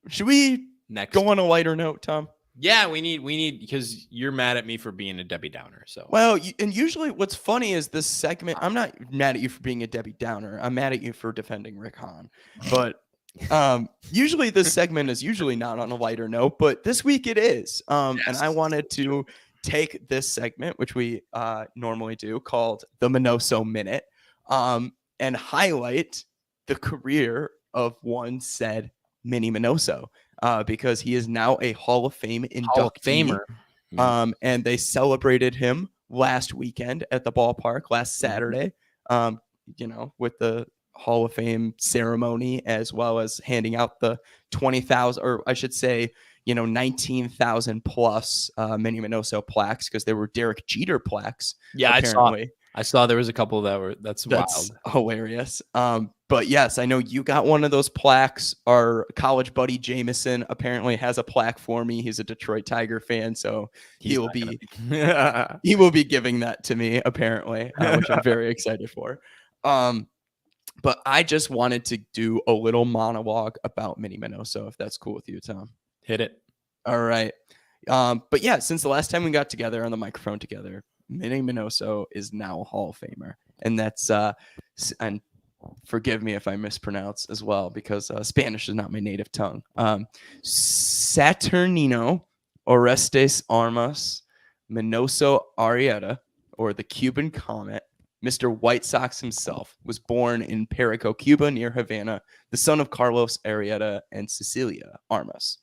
Should we go on a lighter note, Tom? Yeah, we need because you're mad at me for being a Debbie Downer. So well, and usually what's funny is this segment. I'm not mad at you for being a Debbie Downer. I'm mad at you for defending Rick Hahn. But usually this segment is usually not on a lighter note, but this week it is. And I wanted to take this segment, which we normally do, called the Minoso Minute, and highlight the career of one said Minnie Minoso. Because he is now a Hall of Fame inductee. And they celebrated him last weekend at the ballpark last Saturday, you know, with the Hall of Fame ceremony, as well as handing out the 20,000, or I should say, you know, 19,000 plus Minnie Minoso plaques, because there were Derek Jeter plaques. Yeah, apparently. I saw there was a couple that's wild. Hilarious. But yes, I know you got one of those plaques. Our college buddy Jameson apparently has a plaque for me. He's a Detroit Tiger fan, so he will be giving that to me apparently, which I'm very excited for. But I just wanted to do a little monologue about Minnie Minoso, if that's cool with you, Tom. Hit it. All right. But yeah, since the last time we got together on the microphone together, Minnie Minoso is now a Hall of Famer. And that's, and forgive me if I mispronounce as well, because Spanish is not my native tongue. Saturnino Orestes Armas Minoso Arrieta, or the Cuban Comet, Mr. White Sox himself, was born in Perico, Cuba, near Havana, the son of Carlos Arrieta and Cecilia Armas.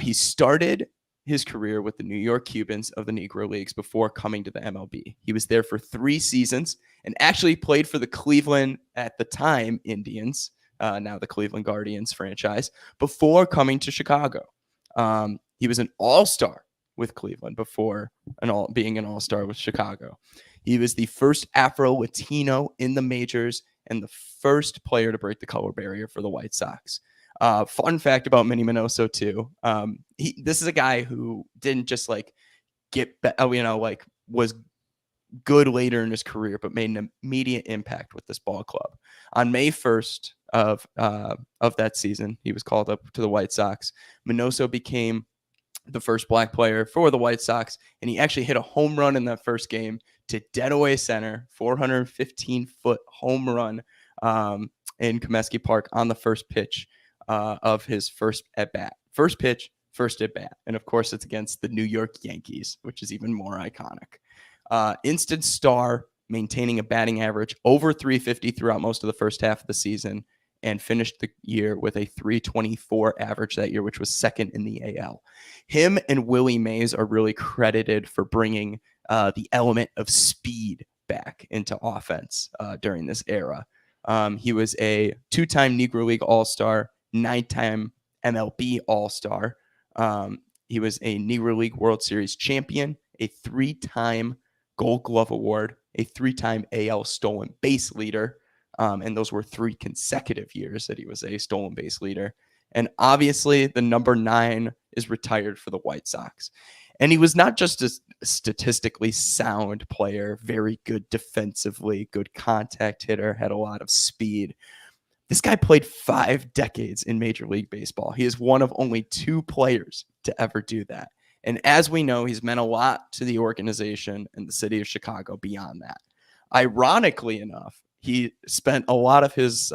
He started his career with the New York Cubans of the Negro Leagues before coming to the MLB. He was there for 3 seasons and actually played for the Cleveland, at the time, Indians, now the Cleveland Guardians franchise, before coming to Chicago. He was an all-star with Cleveland before being an all-star with Chicago. He was the first Afro-Latino in the majors and the first player to break the color barrier for the White Sox. Fun fact about Minnie Minoso too. This is a guy who didn't just like was good later in his career, but made an immediate impact with this ball club. On May 1st of that season, he was called up to the White Sox. Minoso became the first black player for the White Sox, and he actually hit a home run in that first game to dead away center, 415-foot home run in Comiskey Park on the first pitch of his first at bat. First pitch, first at bat. And of course, it's against the New York Yankees, which is even more iconic. Instant star, maintaining a batting average over 350 throughout most of the first half of the season, and finished the year with a 324 average that year, which was second in the AL. Him and Willie Mays are really credited for bringing the element of speed back into offense during this era. He was a 2-time Negro League All-Star, 9-time MLB All-Star. He was a Negro League World Series champion, a 3-time Gold Glove Award, a 3-time AL stolen base leader. And those were 3 consecutive years that he was a stolen base leader. And obviously, the number 9 is retired for the White Sox. And he was not just a statistically sound player, very good defensively, good contact hitter, had a lot of speed. This guy played 5 decades in Major League Baseball. He is one of only 2 players to ever do that. And as we know, he's meant a lot to the organization and the city of Chicago beyond that. Ironically enough, he spent a lot of his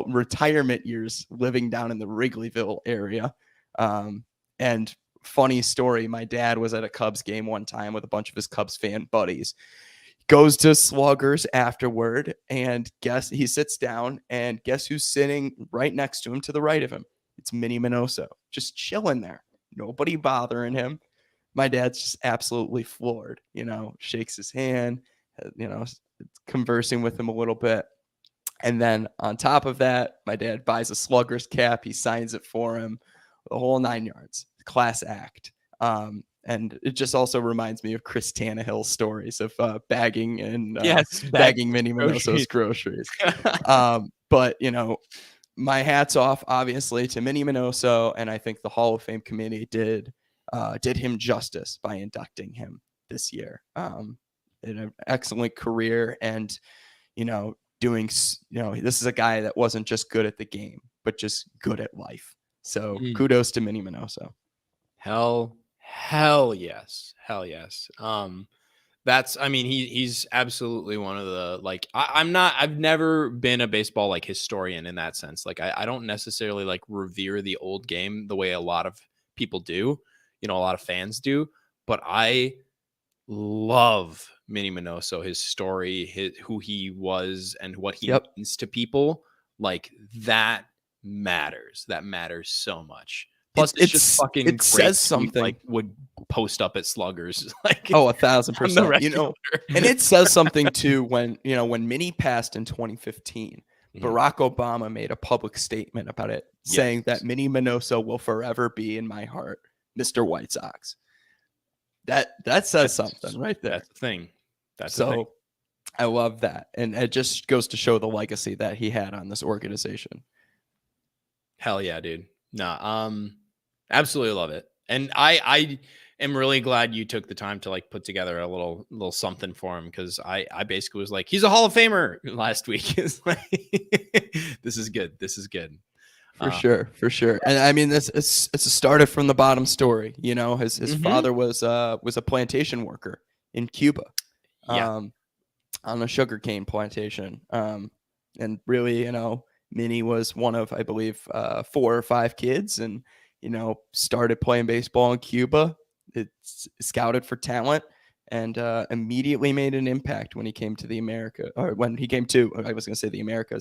retirement years living down in the Wrigleyville area. And funny story, my dad was at a Cubs game one time with a bunch of his Cubs fan buddies. Goes to Sluggers afterward, and he sits down, and guess who's sitting right next to him to the right of him? It's Minnie Minoso, just chilling there. Nobody bothering him. My dad's just absolutely floored, shakes his hand, conversing with him a little bit. And then on top of that, my dad buys a Sluggers cap. He signs it for him, the whole 9 yards. Class act. And it just also reminds me of Chris Tannehill's stories of bagging and bagging Minnie Minoso's groceries. But, my hat's off, obviously, to Minnie Minoso, and I think the Hall of Fame committee did him justice by inducting him this year. In an excellent career, and this is a guy that wasn't just good at the game, but just good at life. So kudos to Minnie Minoso. Hell yes. He's absolutely one of the, I've never been a baseball historian in that sense. I don't necessarily revere the old game the way a lot of people do, a lot of fans do, but I love Minnie Minoso, his story, who he was and what he means to people. That matters so much. Plus, it's just fucking it says something. Would post up at Sluggers 1,000%. And it says something too when Minnie passed in 2015. Barack Obama made a public statement about it, saying that Minnie Minoso will forever be in my heart, Mr. White Sox. That says something right there. That's the thing. So I love that, and it just goes to show the legacy that he had on this organization. Hell yeah, dude. No, absolutely love it. And I am really glad you took the time to put together a little something for him, because I basically was he's a Hall of Famer last week. It's this is good. For sure. And I mean, it's a started from the bottom story. His father was a plantation worker in Cuba, on a sugarcane plantation. And really, Minnie was one of, I believe, 4 or 5 kids, and started playing baseball in Cuba. It's scouted for talent, and immediately made an impact when he came to the Americas,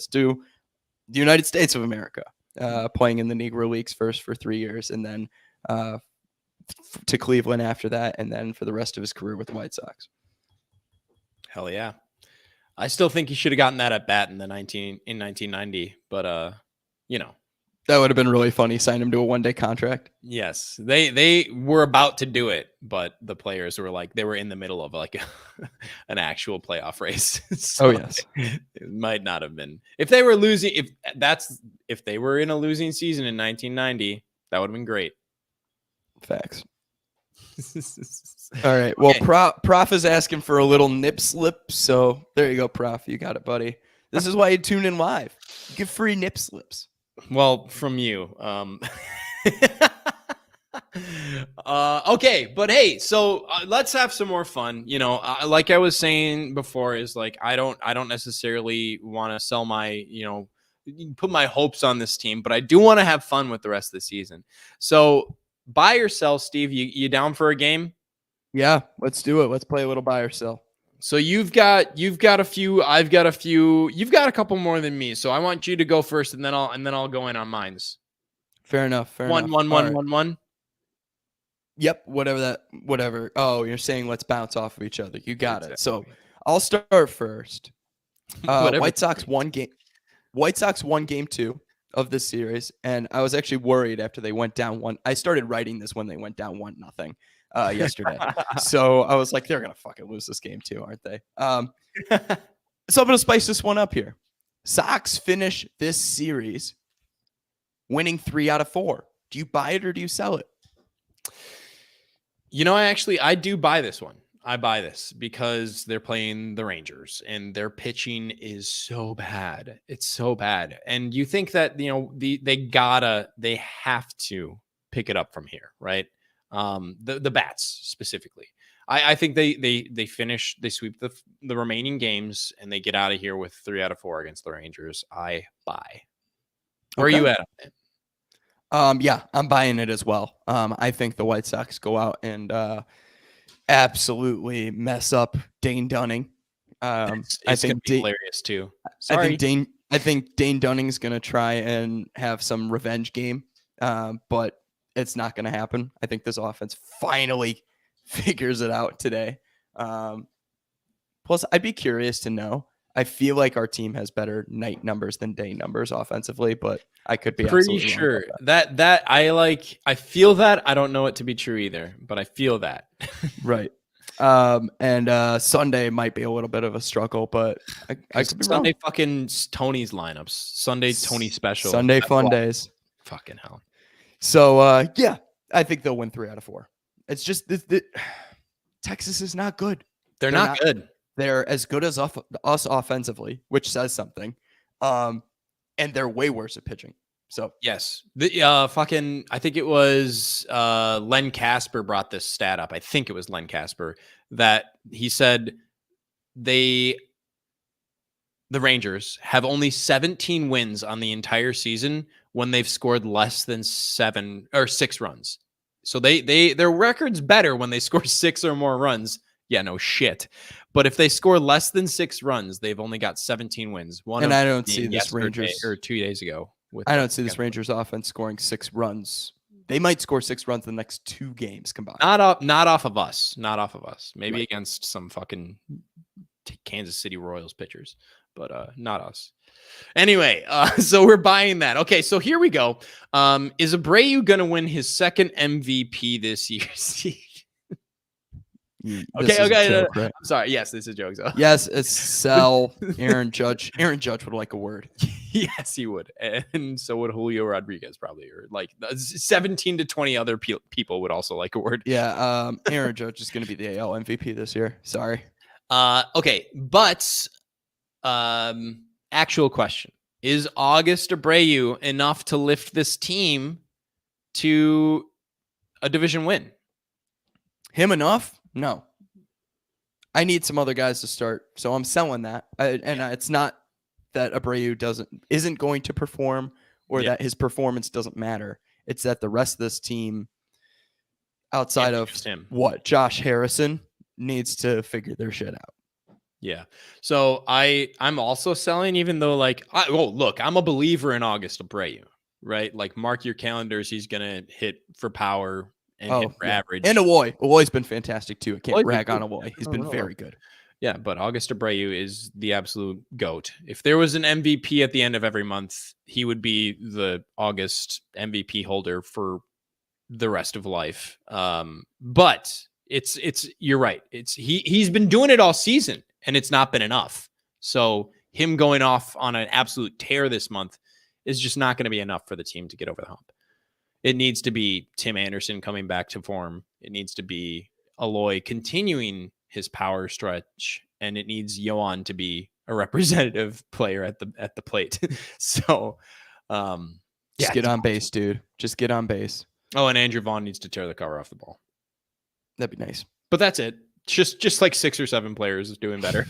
to the United States of America, playing in the Negro Leagues first for 3 years, and then to Cleveland after that, and then for the rest of his career with the White Sox. Hell yeah. I still think he should have gotten that at bat in 1990, but that would have been really funny. Sign him to a 1-day contract. Yes, they were about to do it, but the players were they were in the middle of an actual playoff race. So yes, it might not have been if they were losing. If they were in a losing season in 1990, that would have been great. Facts. All right. Well, Prof is asking for a little nip slip. So there you go, Prof. You got it, buddy. This is why you tune in live. You get free nip slips. Well, from you. Okay, but hey, so let's have some more fun. Like I was saying before, is I don't necessarily want to sell my, put my hopes on this team, but I do want to have fun with the rest of the season. So buy or sell, Steve. You down for a game? Yeah, let's do it. Let's play a little buy or sell. So you've got a few, I've got a few, you've got a couple more than me. So I want you to go first, and then I'll go in on mine's. Fair enough. Fair One, enough. one, All one, right. one, one. Yep. Whatever. Oh, you're saying let's bounce off of each other. You got it. So Exactly. I'll start first. Whatever. White Sox won game 2 of this series, and I was actually worried after they went down 1. I started writing this when they went down 1-0 yesterday. So I was like, they're gonna fucking lose this game too, aren't they? So I'm gonna spice this one up here. Sox finish this series winning 3 out of 4. Do you buy it or do you sell it? You know, I do buy this one. I buy this because they're playing the Rangers and their pitching is so bad. It's so bad. And you think that, you know, they have to pick it up from here, right? The bats specifically. I think they sweep the remaining games and they get out of here with 3 out of 4 against the Rangers. I buy. Where are you at on it? Yeah, I'm buying it as well. I think the White Sox go out and absolutely mess up Dane Dunning. I think hilarious too. Sorry. I think Dane Dunning's gonna try and have some revenge game, but it's not gonna happen. I think this offense finally figures it out today. Plus, I'd be curious to know. I feel like our team has better night numbers than day numbers offensively, but I could be pretty sure that I feel that. I don't know it to be true either, but I feel that. Right. And Sunday might be a little bit of a struggle, but I could be Sunday wrong. fucking Tony's lineups. Sunday Tony special. Sunday fun days. Fucking hell. So yeah, I think they'll win 3 out of 4. It's just Texas is not good. They're not good. They're as good as us offensively, which says something. And they're way worse at pitching. So yes, the I think it was Len Casper brought this stat up. I think it was Len Casper that he said the Rangers have only 17 wins on the entire season when they've scored less than 6 runs. So their record's better when they score 6 or more runs. Yeah, no shit. But if they score less than 6 runs, they've only got 17 wins. And I don't see this Rangers 2 days ago. I don't see this Rangers offense scoring 6 runs. They might score 6 runs in the next 2 games combined. Not off of us. Not off of us. Maybe right. Against some fucking Kansas City Royals pitchers, but not us. Anyway, so we're buying that. Okay, so here we go. Is Abreu going to win his second MVP this year? Okay. Joke, right? I'm sorry. Yes, this is a joke. So. Yes, it's sell Aaron Judge. Aaron Judge would like a word. Yes, he would. And so would Julio Rodriguez probably. Or like 17 to 20 other people would also like a word. Yeah, Aaron Judge is going to be the AL MVP this year. Sorry. Okay, but actual question. Is August Abreu enough to lift this team to a division win? Him enough? No. I need some other guys to start, so I'm selling that. It's not that Abreu isn't going to perform or that his performance doesn't matter. It's that the rest of this team, outside of Josh Harrison, needs to figure their shit out. Yeah. So I'm also selling, even though look, I'm a believer in August Abreu, right? Like mark your calendars. He's going to hit for power and hit for average. And Eloy's been fantastic too. I can't rag on Eloy. He's been very good. Yeah. But August Abreu is the absolute GOAT. If there was an MVP at the end of every month, he would be the August MVP holder for the rest of life. But it's you're right. He's been doing it all season. And it's not been enough. So him going off on an absolute tear this month is just not going to be enough for the team to get over the hump. It needs to be Tim Anderson coming back to form. It needs to be Eloy continuing his power stretch. And it needs Yohan to be a representative player at the plate. So just get on base, dude. Just get on base. Oh, and Andrew Vaughn needs to tear the cover off the ball. That'd be nice. But that's it. Just like 6 or 7 players is doing better.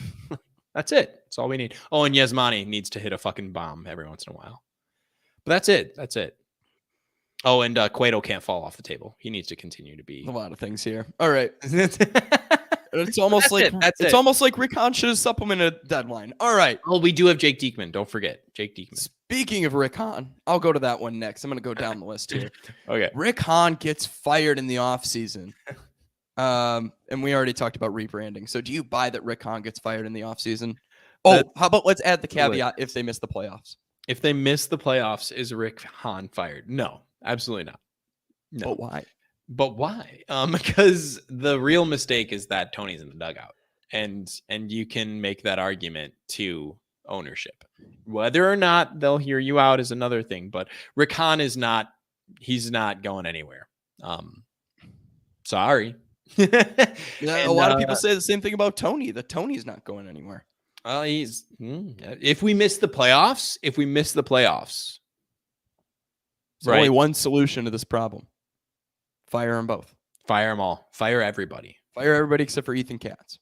That's it. That's all we need. Oh, and Yasmani needs to hit a fucking bomb every once in a while. But that's it. Oh, and Cueto can't fall off the table. He needs to continue to be A lot of things here. All right. That's It's almost like it. almost like Rick Hahn should have supplemented deadline. All right. Oh, we do have Jake Diekman. Don't forget Jake Diekman. Speaking of Rick Hahn, I'll go to that one next. I'm going to go down the list here. Okay. Rick Hahn gets fired in the offseason. And we already talked about rebranding. So do you buy that Rick Hahn gets fired in the offseason? Oh, how about let's add the caveat if they miss the playoffs? If they miss the playoffs, is Rick Hahn fired? No, absolutely not. No. But why? But why? Because the real mistake is that Tony's in the dugout, and you can make that argument to ownership. Whether or not they'll hear you out is another thing. But Rick Hahn is not. He's not going anywhere. Sorry. A lot of people say the same thing about Tony. That Tony's not going anywhere. He's. If we miss the playoffs, there's right. only one solution to this problem. Fire them both. Fire them all. Fire everybody. Fire everybody except for Ethan Katz.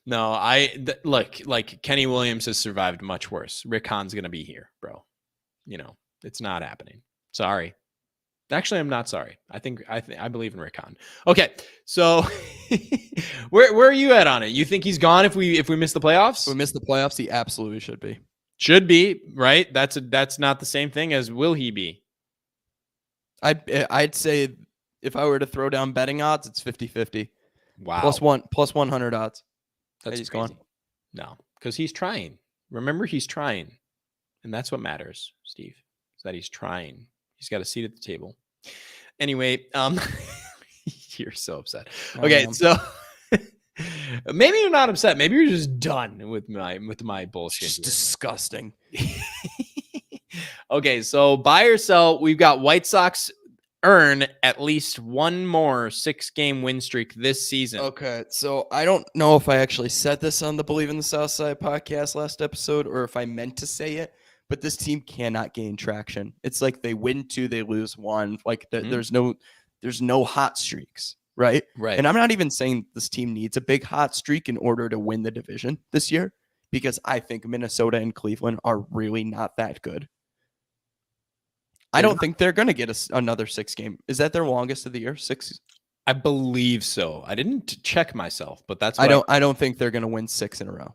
No, look, like Kenny Williams has survived much worse. Rick Hahn's going to be here, bro. It's not happening. Sorry. Actually, I'm not sorry. I believe in Rick Hahn. Okay. So where are you at on it? You think he's gone if we miss the playoffs? If we miss the playoffs, he absolutely should be. Should be, right? That's not the same thing as will he be? I'd say if I were to throw down betting odds, it's 50-50. Wow. Plus 100 odds. That's he's crazy. gone. No, because he's trying. Remember, he's trying. And that's what matters, Steve, is that he's trying. He's got a seat at the table. Anyway, you're so upset. Okay, so maybe you're not upset. Maybe you're just done with my bullshit. It's just disgusting. Okay, so buy or sell. We've got White Sox earn at least one more 6-game win streak this season. Okay, so I don't know if I actually said this on the Believe in the Southside podcast last episode or if I meant to say it, but this team cannot gain traction. It's like they win 2, they lose 1. Like there's no hot streaks, right? Right. And I'm not even saying this team needs a big hot streak in order to win the division this year because I think Minnesota and Cleveland are really not that good. I don't think they're going to get another 6-game. Is that their longest of the year? 6? I believe so. I didn't check myself, but that's what I don't think they're going to win 6 in a row.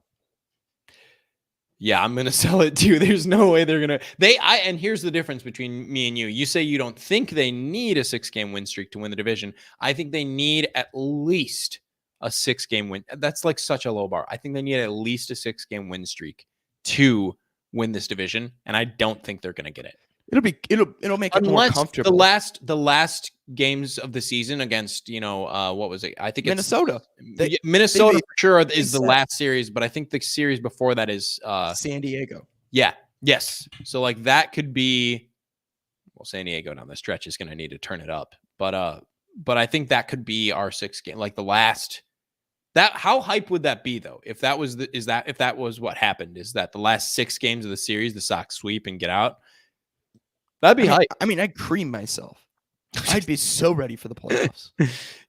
Yeah, I'm going to sell it too. There's no way they're going to. And here's the difference between me and you. You say you don't think they need a 6-game win streak to win the division. I think they need at least a 6-game win. That's like such a low bar. I think they need at least a 6-game win streak to win this division, and I don't think they're going to get it. It'll make it more comfortable. The last games of the season against what was it? I think Minnesota. Minnesota for sure is the last series, but I think the series before that is San Diego. Yeah. Yes. So like that could be. Well, San Diego down the stretch is going to need to turn it up, but I think that could be our 6th game, like the last. That how hype would that be though? If that was if that was what happened, is that the last 6 games of the series the Sox sweep and get out? That'd be hype. I mean, I'd cream myself. I'd be so ready for the playoffs.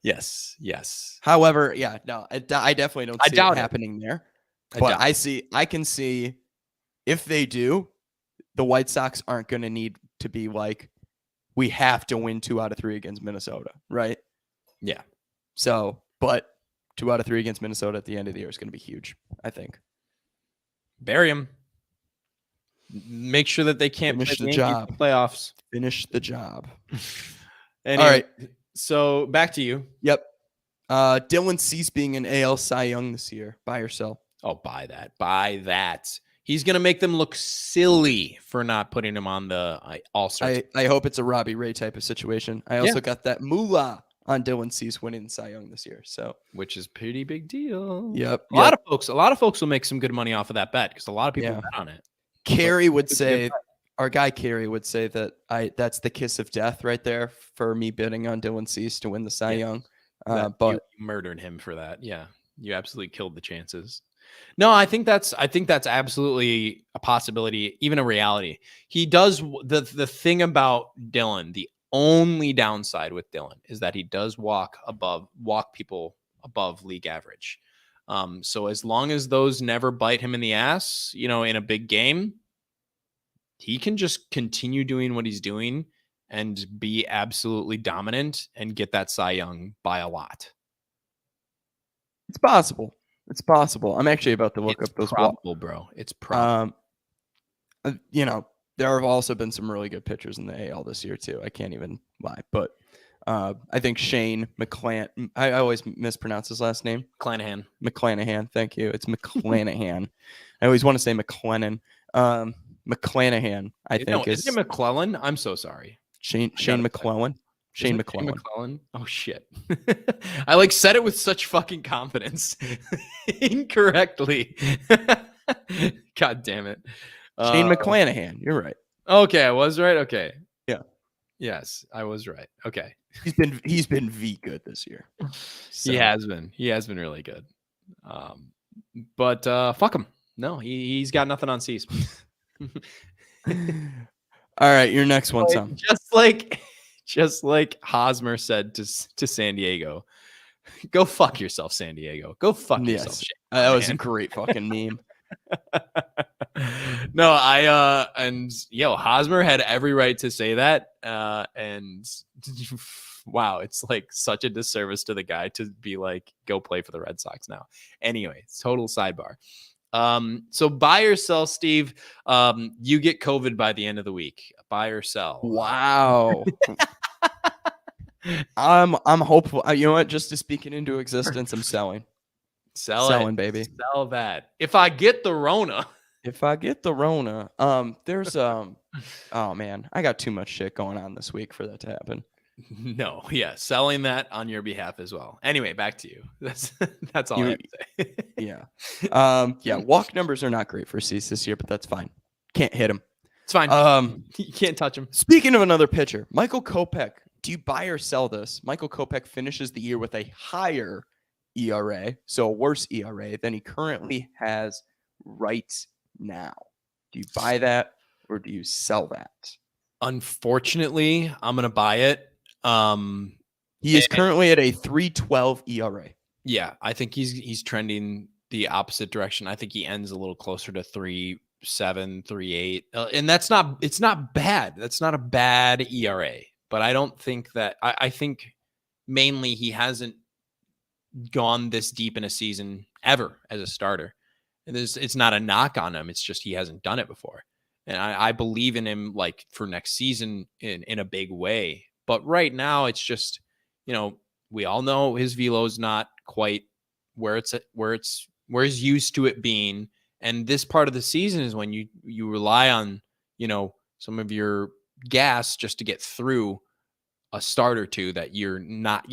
Yes. However, yeah, no, I definitely don't see it happening there. But I can see if they do, the White Sox aren't going to need to be like, we have to win 2 out of 3 against Minnesota, right? Yeah. So, but 2 out of 3 against Minnesota at the end of the year is going to be huge, I think. Bury them. Make sure that they can't finish the job. Playoffs. Finish the job. Anyway, all right. So back to you. Yep. Dylan Cease being an AL Cy Young this year. Buy or sell? Oh, buy that. He's going to make them look silly for not putting him on the All-Star. I hope it's a Robbie Ray type of situation. I also got that moolah on Dylan Cease winning Cy Young this year. So, which is pretty big deal. Yep. A lot of folks will make some good money off of that bet because a lot of people bet on it. Carey would say, our guy Carey would say that that's the kiss of death right there for me bidding on Dylan Cease to win the Cy Young. But you murdered him for that. Yeah, you absolutely killed the chances. No, I think that's absolutely a possibility, even a reality. He does the thing about Dylan. The only downside with Dylan is that he does walk people above league average. So as long as those never bite him in the ass, in a big game, he can just continue doing what he's doing and be absolutely dominant and get that Cy Young by a lot. It's possible. It's possible. I'm actually about to look up those. Probable, bro. It's probable. There have also been some really good pitchers in the AL this year too. I can't even lie, but I think Shane McClan. I always mispronounce his last name. McClanahan. Thank you. It's McClanahan. I always want to say McClennan. McClanahan. I think is it McClellan? I'm so sorry. Shane McClellan. Shane McClellan. Oh shit! I said it with such fucking confidence, incorrectly. God damn it! Shane McClanahan. You're right. Okay, I was right. Okay. Yeah. Yes, I was right. Okay. He's been V good this year. So. He has been. He has been really good. But fuck him. No, he's got nothing on C's. All right, your next one, Tom. Just like Hosmer said to San Diego, go fuck yourself, San Diego. Go fuck yourself. Shit, that was a great fucking meme. No, Hosmer had every right to say that. And wow, it's such a disservice to the guy to be go play for the Red Sox now. Anyway, total sidebar. So buy or sell, Steve. You get COVID by the end of the week. Buy or sell. Wow. I'm hopeful. You know what? Just to speak it into existence, I'm selling. Selling, baby. Sell that. If I get the Rona. There's oh man, I got too much shit going on this week for that to happen. No, yeah, selling that on your behalf as well. Anyway, back to you. That's all I have to say. Yeah. Walk numbers are not great for Cease this year, but that's fine. Can't hit him. It's fine. You can't touch him. Speaking of another pitcher, Michael Kopech. Do you buy or sell this? Michael Kopech finishes the year with a higher ERA, so a worse ERA than he currently has right now. Do you buy that or do you sell that? Unfortunately, I'm gonna buy it. He is currently at a 3.12 ERA. Yeah, I think he's trending the opposite direction. I think he ends a little closer to 3.7, 3.8, and it's not bad. That's not a bad ERA, but I don't think that. I think mainly he hasn't gone this deep in a season ever as a starter. And it's not a knock on him. It's just he hasn't done it before. And I believe in him for next season in a big way. But right now it's just, we all know his velo is not quite where he's used to it being. And this part of the season is when you rely on, some of your gas just to get through a start or two that you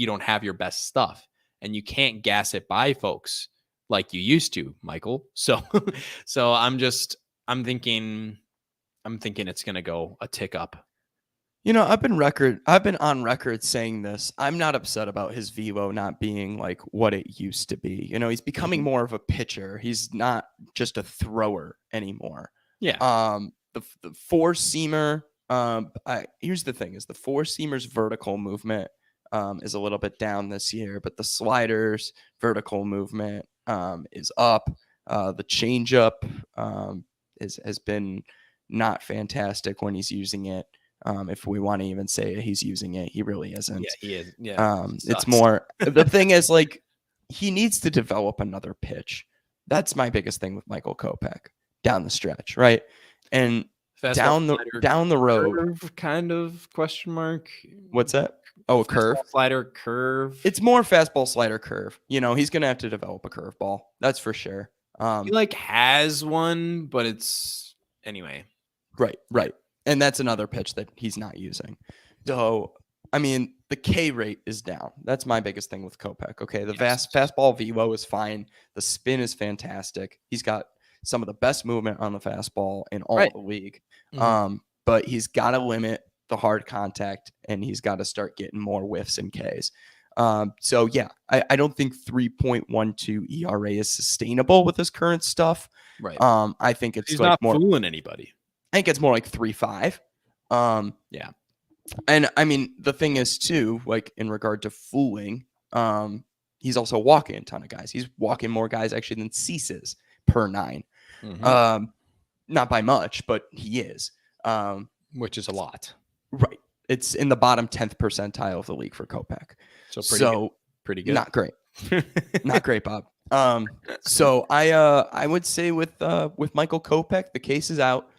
don't have your best stuff. And you can't gas it by, folks, like you used to, Michael. So I'm thinking it's going to go a tick up. I've been on record saying this. I'm not upset about his velo not being what it used to be. He's becoming more of a pitcher. He's not just a thrower anymore. Yeah. The four-seamer, here's the thing, is the four-seamer's vertical movement is a little bit down this year, but the slider's vertical movement is up. The changeup has been not fantastic when he's using it. If we want to even say he's using it, he really isn't. Yeah, he is. Yeah, it's more. The thing is, he needs to develop another pitch. That's my biggest thing with Michael Kopech down the stretch, right? And down the road, curve, kind of question mark. What's that? Oh, a curve, slider, curve. It's more fastball, slider, curve. He's gonna have to develop a curveball. That's for sure. He has one, but it's anyway. Right. And that's another pitch that he's not using. So, the K rate is down. That's my biggest thing with Kopech. Okay, the fastball velo is fine. The spin is fantastic. He's got some of the best movement on the fastball in all of the league. Mm-hmm. But he's got to limit the hard contact, and he's got to start getting more whiffs and Ks. So yeah, I don't think 3.12 ERA is sustainable with his current stuff. Right. I think it's he's not more fooling anybody. I think it's more 3.5. Yeah. And the thing is too, in regard to fooling, he's also walking a ton of guys. He's walking more guys actually than Ceases per 9. Mm-hmm. Not by much, but he is. Which is a lot. Right. It's in the bottom 10th percentile of the league for Kopech. So pretty good. Not great. Not great, Bob. So I would say with Michael Kopech, the case is out.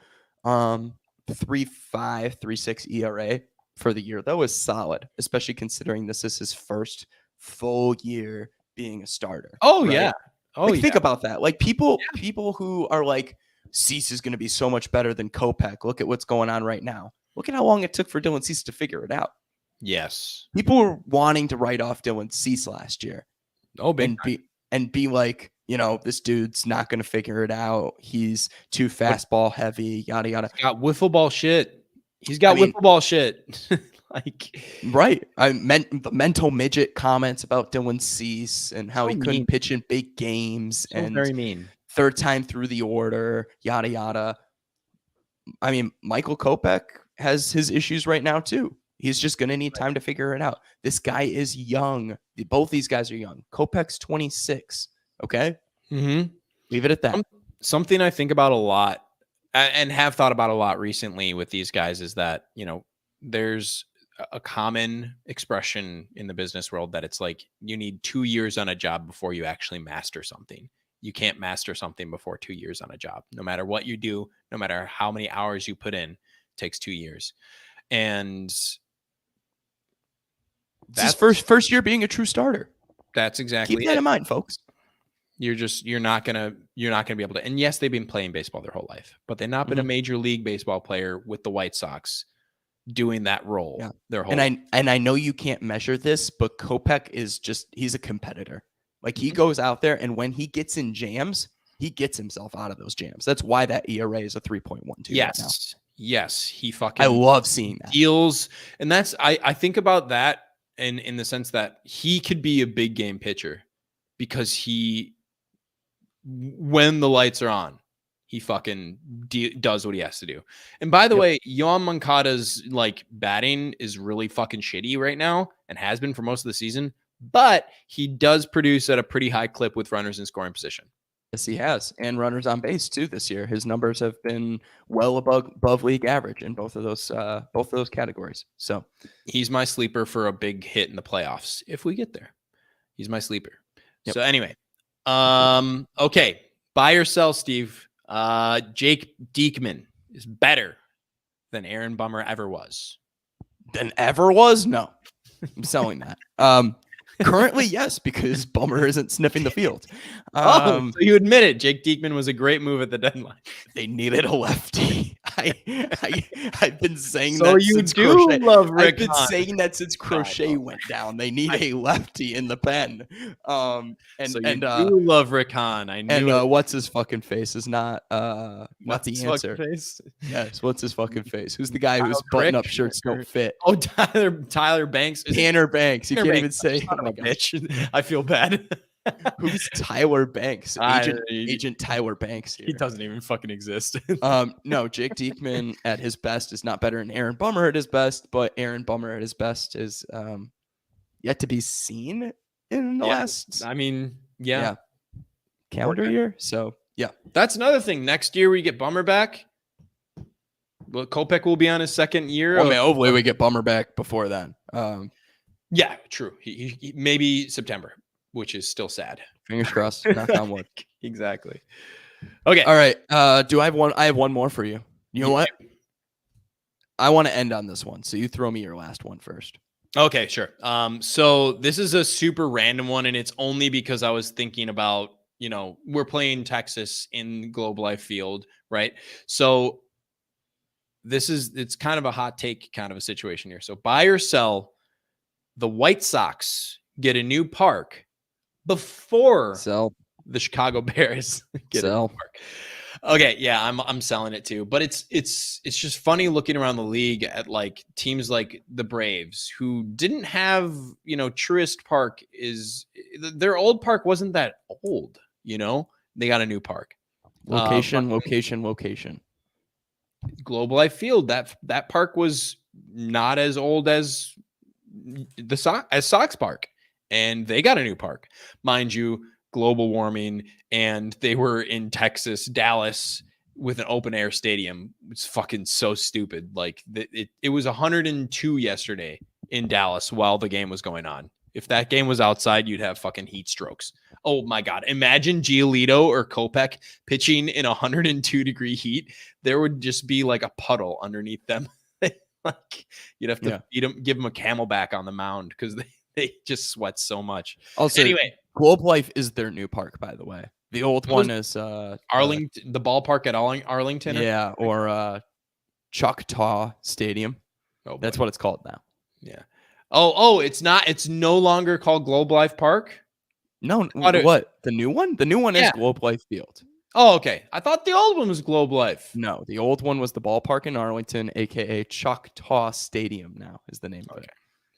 3.5, 3.6 ERA for the year. That was solid, especially considering this is his first full year being a starter. Oh right? yeah. Oh Like, yeah. think about that. Like, people who are like, Cease is going to be so much better than Kopech. Look at what's going on right now. Look at how long it took for Dylan Cease to figure it out. Yes. People were wanting to write off Dylan Cease last year. Oh, big and be like, this dude's not going to figure it out. He's too fastball heavy, yada yada. He's got wiffle ball shit. He's got wiffle ball shit. Like, right. I meant the mental midget comments about Dylan Cease and how he couldn't pitch in big games and very mean. Third time through the order, yada yada. I mean, Michael Kopech has his issues right now too. He's just going to need time to figure it out. This guy is young. Both these guys are young. Kopech's 26. Okay. Mm-hmm. Leave it at that. Something I think about a lot and have thought about a lot recently with these guys is that, there's a common expression in the business world that it's like you need 2 years on a job before you actually master something. You can't master something before 2 years on a job. No matter what you do, no matter how many hours you put in, it takes 2 years. And that's his first year being a true starter. That's exactly Keep that in mind, folks. You're not gonna be able to. And yes, they've been playing baseball their whole life, but they've not been a major league baseball player with the White Sox doing that role their whole life. And I know you can't measure this, but Kopech is he's a competitor. Like, he goes out there, and when he gets in jams, he gets himself out of those jams. That's why that ERA is a 3.12 right now. Yes, he fucking. I love seeing that. Deals, and that's I think about that in the sense that he could be a big game pitcher because when the lights are on, he fucking does what he has to do. And by the way, Yoan Moncada's batting is really fucking shitty right now and has been for most of the season, but he does produce at a pretty high clip with runners in scoring position. Yes, he has. And runners on base too this year. His numbers have been well above league average in both of those categories. So he's my sleeper for a big hit in the playoffs if we get there. He's my sleeper. Yep. So anyway, okay, buy or sell, Steve. Jake Diekman is better than Aaron Bummer ever was. No, I'm selling that. Currently, yes, because Bummer isn't sniffing the field. So you admit it. Jake Diekman was a great move at the deadline. They needed a lefty. I've been saying so that you since do Crochet. love Rick I've been Hahn. saying that since Crochet went down. They need a lefty in the pen. Do love Rick Hahn. I knew. And what's his fucking face is not the answer. Face? Yes, what's his fucking face? Who's the guy whose button-up shirts don't fit? Oh, Tyler Banks. Tanner Banks. You can't even say. Oh my bitch. I feel bad. Who's Tyler Banks? Agent Tyler Banks here. He doesn't even fucking exist. No, Jake Diekman at his best is not better than Aaron Bummer at his best, but Aaron Bummer at his best is yet to be seen in the last. I mean, calendar year. So that's another thing. Next year we get Bummer back. Well, Kopech will be on his second year. Hopefully we get Bummer back before then. Yeah, true. He maybe September, which is still sad. Fingers crossed. Knock on wood. Exactly. Okay. All right. Do I have one? I have one more for you. You know what? I want to end on this one. So you throw me your last one first. Okay, sure. So this is a super random one, and it's only because I was thinking about, we're playing Texas in Globe Life Field, right? So it's kind of a hot take kind of a situation here. So buy or sell, the White Sox get a new park before the Chicago Bears get a new park. Okay, yeah, I'm selling it too. But it's just funny looking around the league at teams like the Braves who didn't have, Truist Park their old park wasn't that old, They got a new park. Location. Globe Life Field, that park was not as old as Sox Park, and they got a new park, mind you. Global warming, and they were in Texas, Dallas, with an open air stadium. It's fucking so stupid. Like it was 102 yesterday in Dallas while the game was going on. If that game was outside, you'd have fucking heat strokes. Oh my God. Imagine Giolito or Kopech pitching in 102-degree heat. There would just be like a puddle underneath them. Like you'd have to feed them, give them a Camelback on the mound because they just sweat so much. Also, anyway, Globe Life is their new park, by the way. The old one is Arlington, the ballpark at Arlington. Yeah, or Choctaw Stadium. Oh, that's what it's called now. Yeah. Oh, it's not. It's no longer called Globe Life Park. No, what? The new one? The new one is Globe Life Field. Oh, okay. I thought the old one was Globe Life. No, the old one was the ballpark in Arlington, aka Choctaw Stadium. Now is the name of it.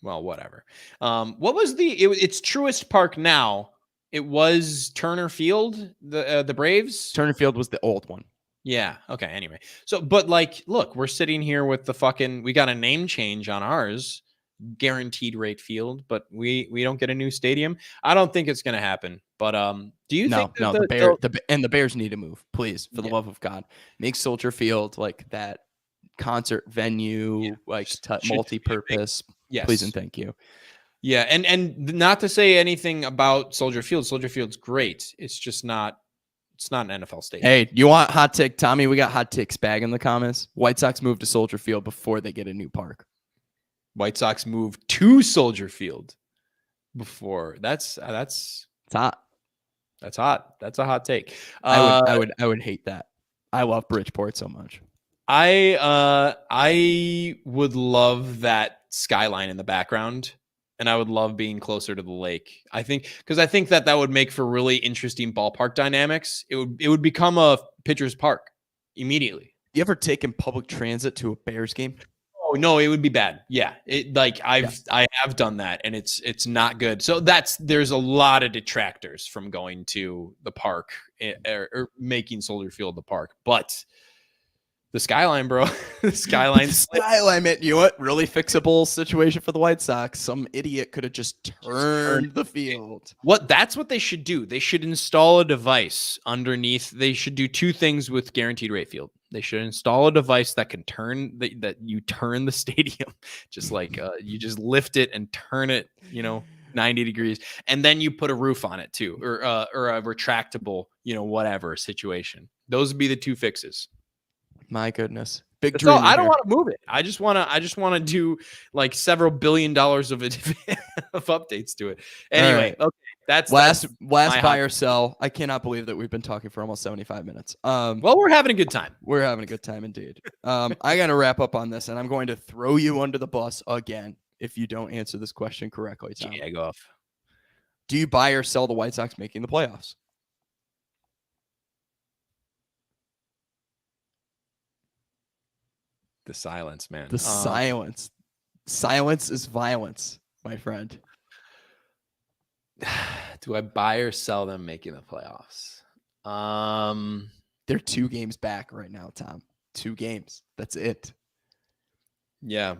Well, whatever. What was it's Truist Park now? It was Turner Field, the Braves. Turner Field was the old one. Yeah. Okay. Anyway, so but like, look, we're sitting here with we got a name change on ours, guaranteed rate field, but we don't get a new stadium. I don't think it's going to happen. But do you think the Bears need to move, please, for the love of God, make Soldier Field like that concert venue, like multi-purpose. Yes. Please and thank you. Yeah, and not to say anything about Soldier Field. Soldier Field's great. It's just not. It's not an NFL stadium. Hey, you want hot take, Tommy? We got hot takes bag in the comments. White Sox move to Soldier Field before they get a new park. White Sox move to Soldier Field before. That's it's hot. That's hot. That's a hot take. I would hate that. I love Bridgeport so much. I would love that skyline in the background, and I would love being closer to the lake. I think that would make for really interesting ballpark dynamics. It would become a pitcher's park immediately. You ever taken public transit to a Bears game? Oh no, it would be bad. Yeah, I have done that, and it's not good. So there's a lot of detractors from going to the park or making Soldier Field the park, but the skyline, bro. The skyline. Man. You know what? Really fixable situation for the White Sox. Some idiot could have just turned the field. That's what they should do. They should install a device underneath. They should do two things with guaranteed rate field. They should install a device that can that you turn the stadium, just like you just lift it and turn it, 90 degrees, and then you put a roof on it too, or a retractable, whatever situation. Those would be the two fixes. My goodness. Big dream. I don't want to move it. I just want to do like several $1 billion of updates to it. Anyway, okay. That's last buy or sell. I cannot believe that we've been talking for almost 75 minutes. Well, we're having a good time. We're having a good time indeed. I got to wrap up on this, and I'm going to throw you under the bus again if you don't answer this question correctly, Tom. Yeah, go off. Do you buy or sell the White Sox making the playoffs? The silence, man. The silence. Silence is violence, my friend. Do I buy or sell them making the playoffs? They're 2 games back right now, Tom. 2 games. That's it. Yeah.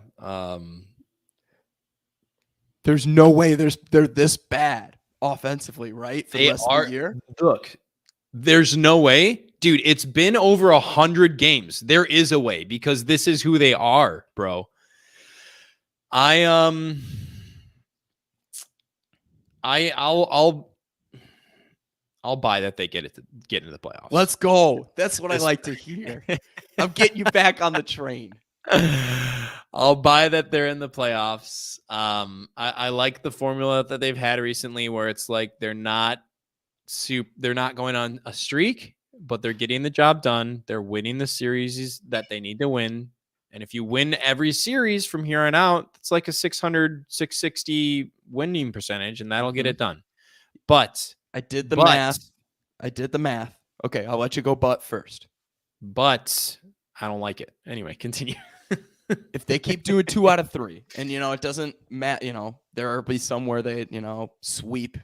There's no way they're this bad offensively, right? For the rest of the year. Look, there's no way. Dude, it's been over 100 games. There is a way because this is who they are, bro. I'll buy that they get into the playoffs. Let's go. That's what I like to hear. I'm getting you back on the train. I'll buy that they're in the playoffs. I like the formula that they've had recently where it's like they're not going on a streak, but they're getting the job done. They're winning the series that they need to win. And if you win every series from here on out, it's like a 600, 660 winning percentage, and that'll get it done. But I did the math. Okay, I'll let you go but first. But I don't like it. Anyway, continue. If they keep doing 2 out of 3, and it doesn't matter, there will be some where they, sweep,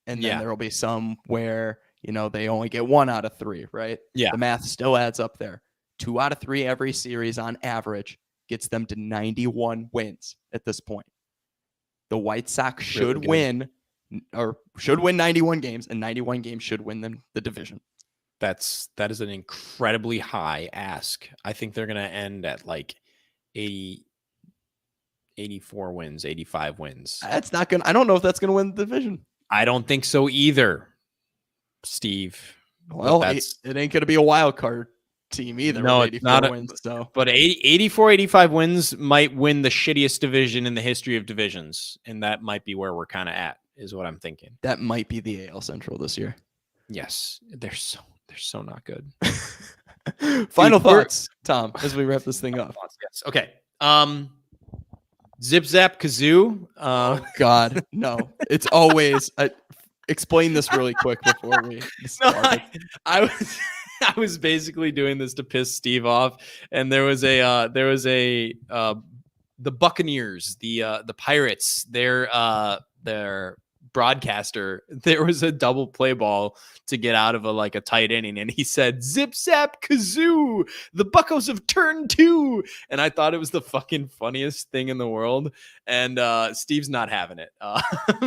and then there will be some where they only get 1 out of 3, right? Yeah. The math still adds up there. 2 out of 3 every series on average gets them to 91 wins at this point. The White Sox should win 91 games, and 91 games should win them the division. That is an incredibly high ask. I think they're going to end at like 80, 84 wins, 85 wins. That's not gonna. I don't know if that's gonna win the division. I don't think so either, Steve. Well, it ain't gonna be a wild card team either. No, with 84 wins. So, but 84, 85 wins might win the shittiest division in the history of divisions, and that might be where we're kind of at. Is what I'm thinking. That might be the AL Central this year. Yes, they're so not good. Final thoughts, Tom, as we wrap this thing up. Yes. Okay. Zip Zap Kazoo. Oh God, no! It's always. Explain this really quick before we. No, I was basically doing this to piss Steve off, and there was the Buccaneers, the Pirates, their broadcaster, there was a double play ball to get out of a tight inning, and he said zip zap kazoo, the Buccos have turned 2, and I thought it was the fucking funniest thing in the world, and Steve's not having it.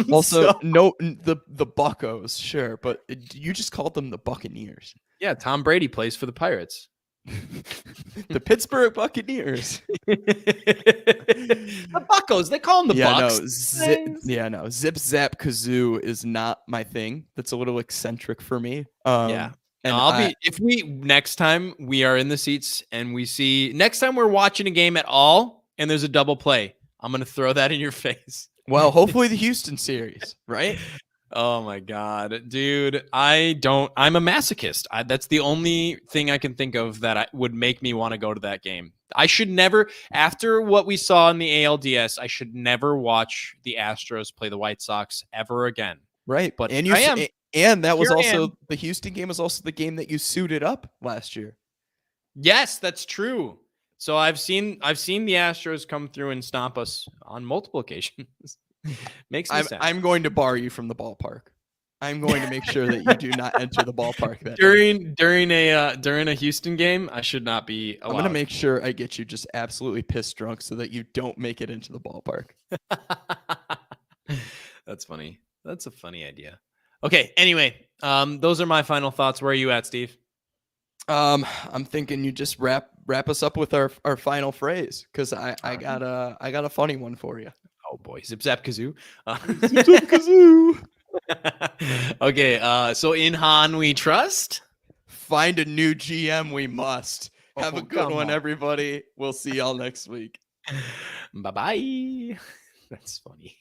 Also, no, the Buccos, sure, but you just called them the Buccaneers. Yeah, Tom Brady plays for the Pirates. The Pittsburgh Buccaneers. The Buccos, they call them the Bucks. No, zip zap kazoo is not my thing. That's a little eccentric for me. Yeah. And if we next time we are in the seats and we see next time we're watching a game at all and there's a double play, I'm gonna throw that in your face. Well, hopefully the Houston series, right? Oh my God, dude. I'm a masochist. That's the only thing I can think of that would make me want to go to that game. I should never, after what we saw in the ALDS, I should never watch the Astros play the White Sox ever again. Right. But and that was also the Houston game was also the game that you suited up last year. Yes, that's true. So I've seen the Astros come through and stomp us on multiple occasions. Makes me sad. I'm going to bar you from the ballpark. I'm going to make sure that you do not enter the ballpark during a Houston game. I should not be allowed. I'm going to make sure I get you just absolutely pissed drunk so that you don't make it into the ballpark. That's funny. That's a funny idea. Okay. Anyway, those are my final thoughts. Where are you at, Steve? I'm thinking you just wrap us up with our final phrase because I got a funny one for you. Oh boy, zip zap kazoo. Zip zap kazoo. Okay, so in Han we trust. Find a new GM we must. Have a good one, everybody. We'll see y'all next week. Bye-bye. That's funny.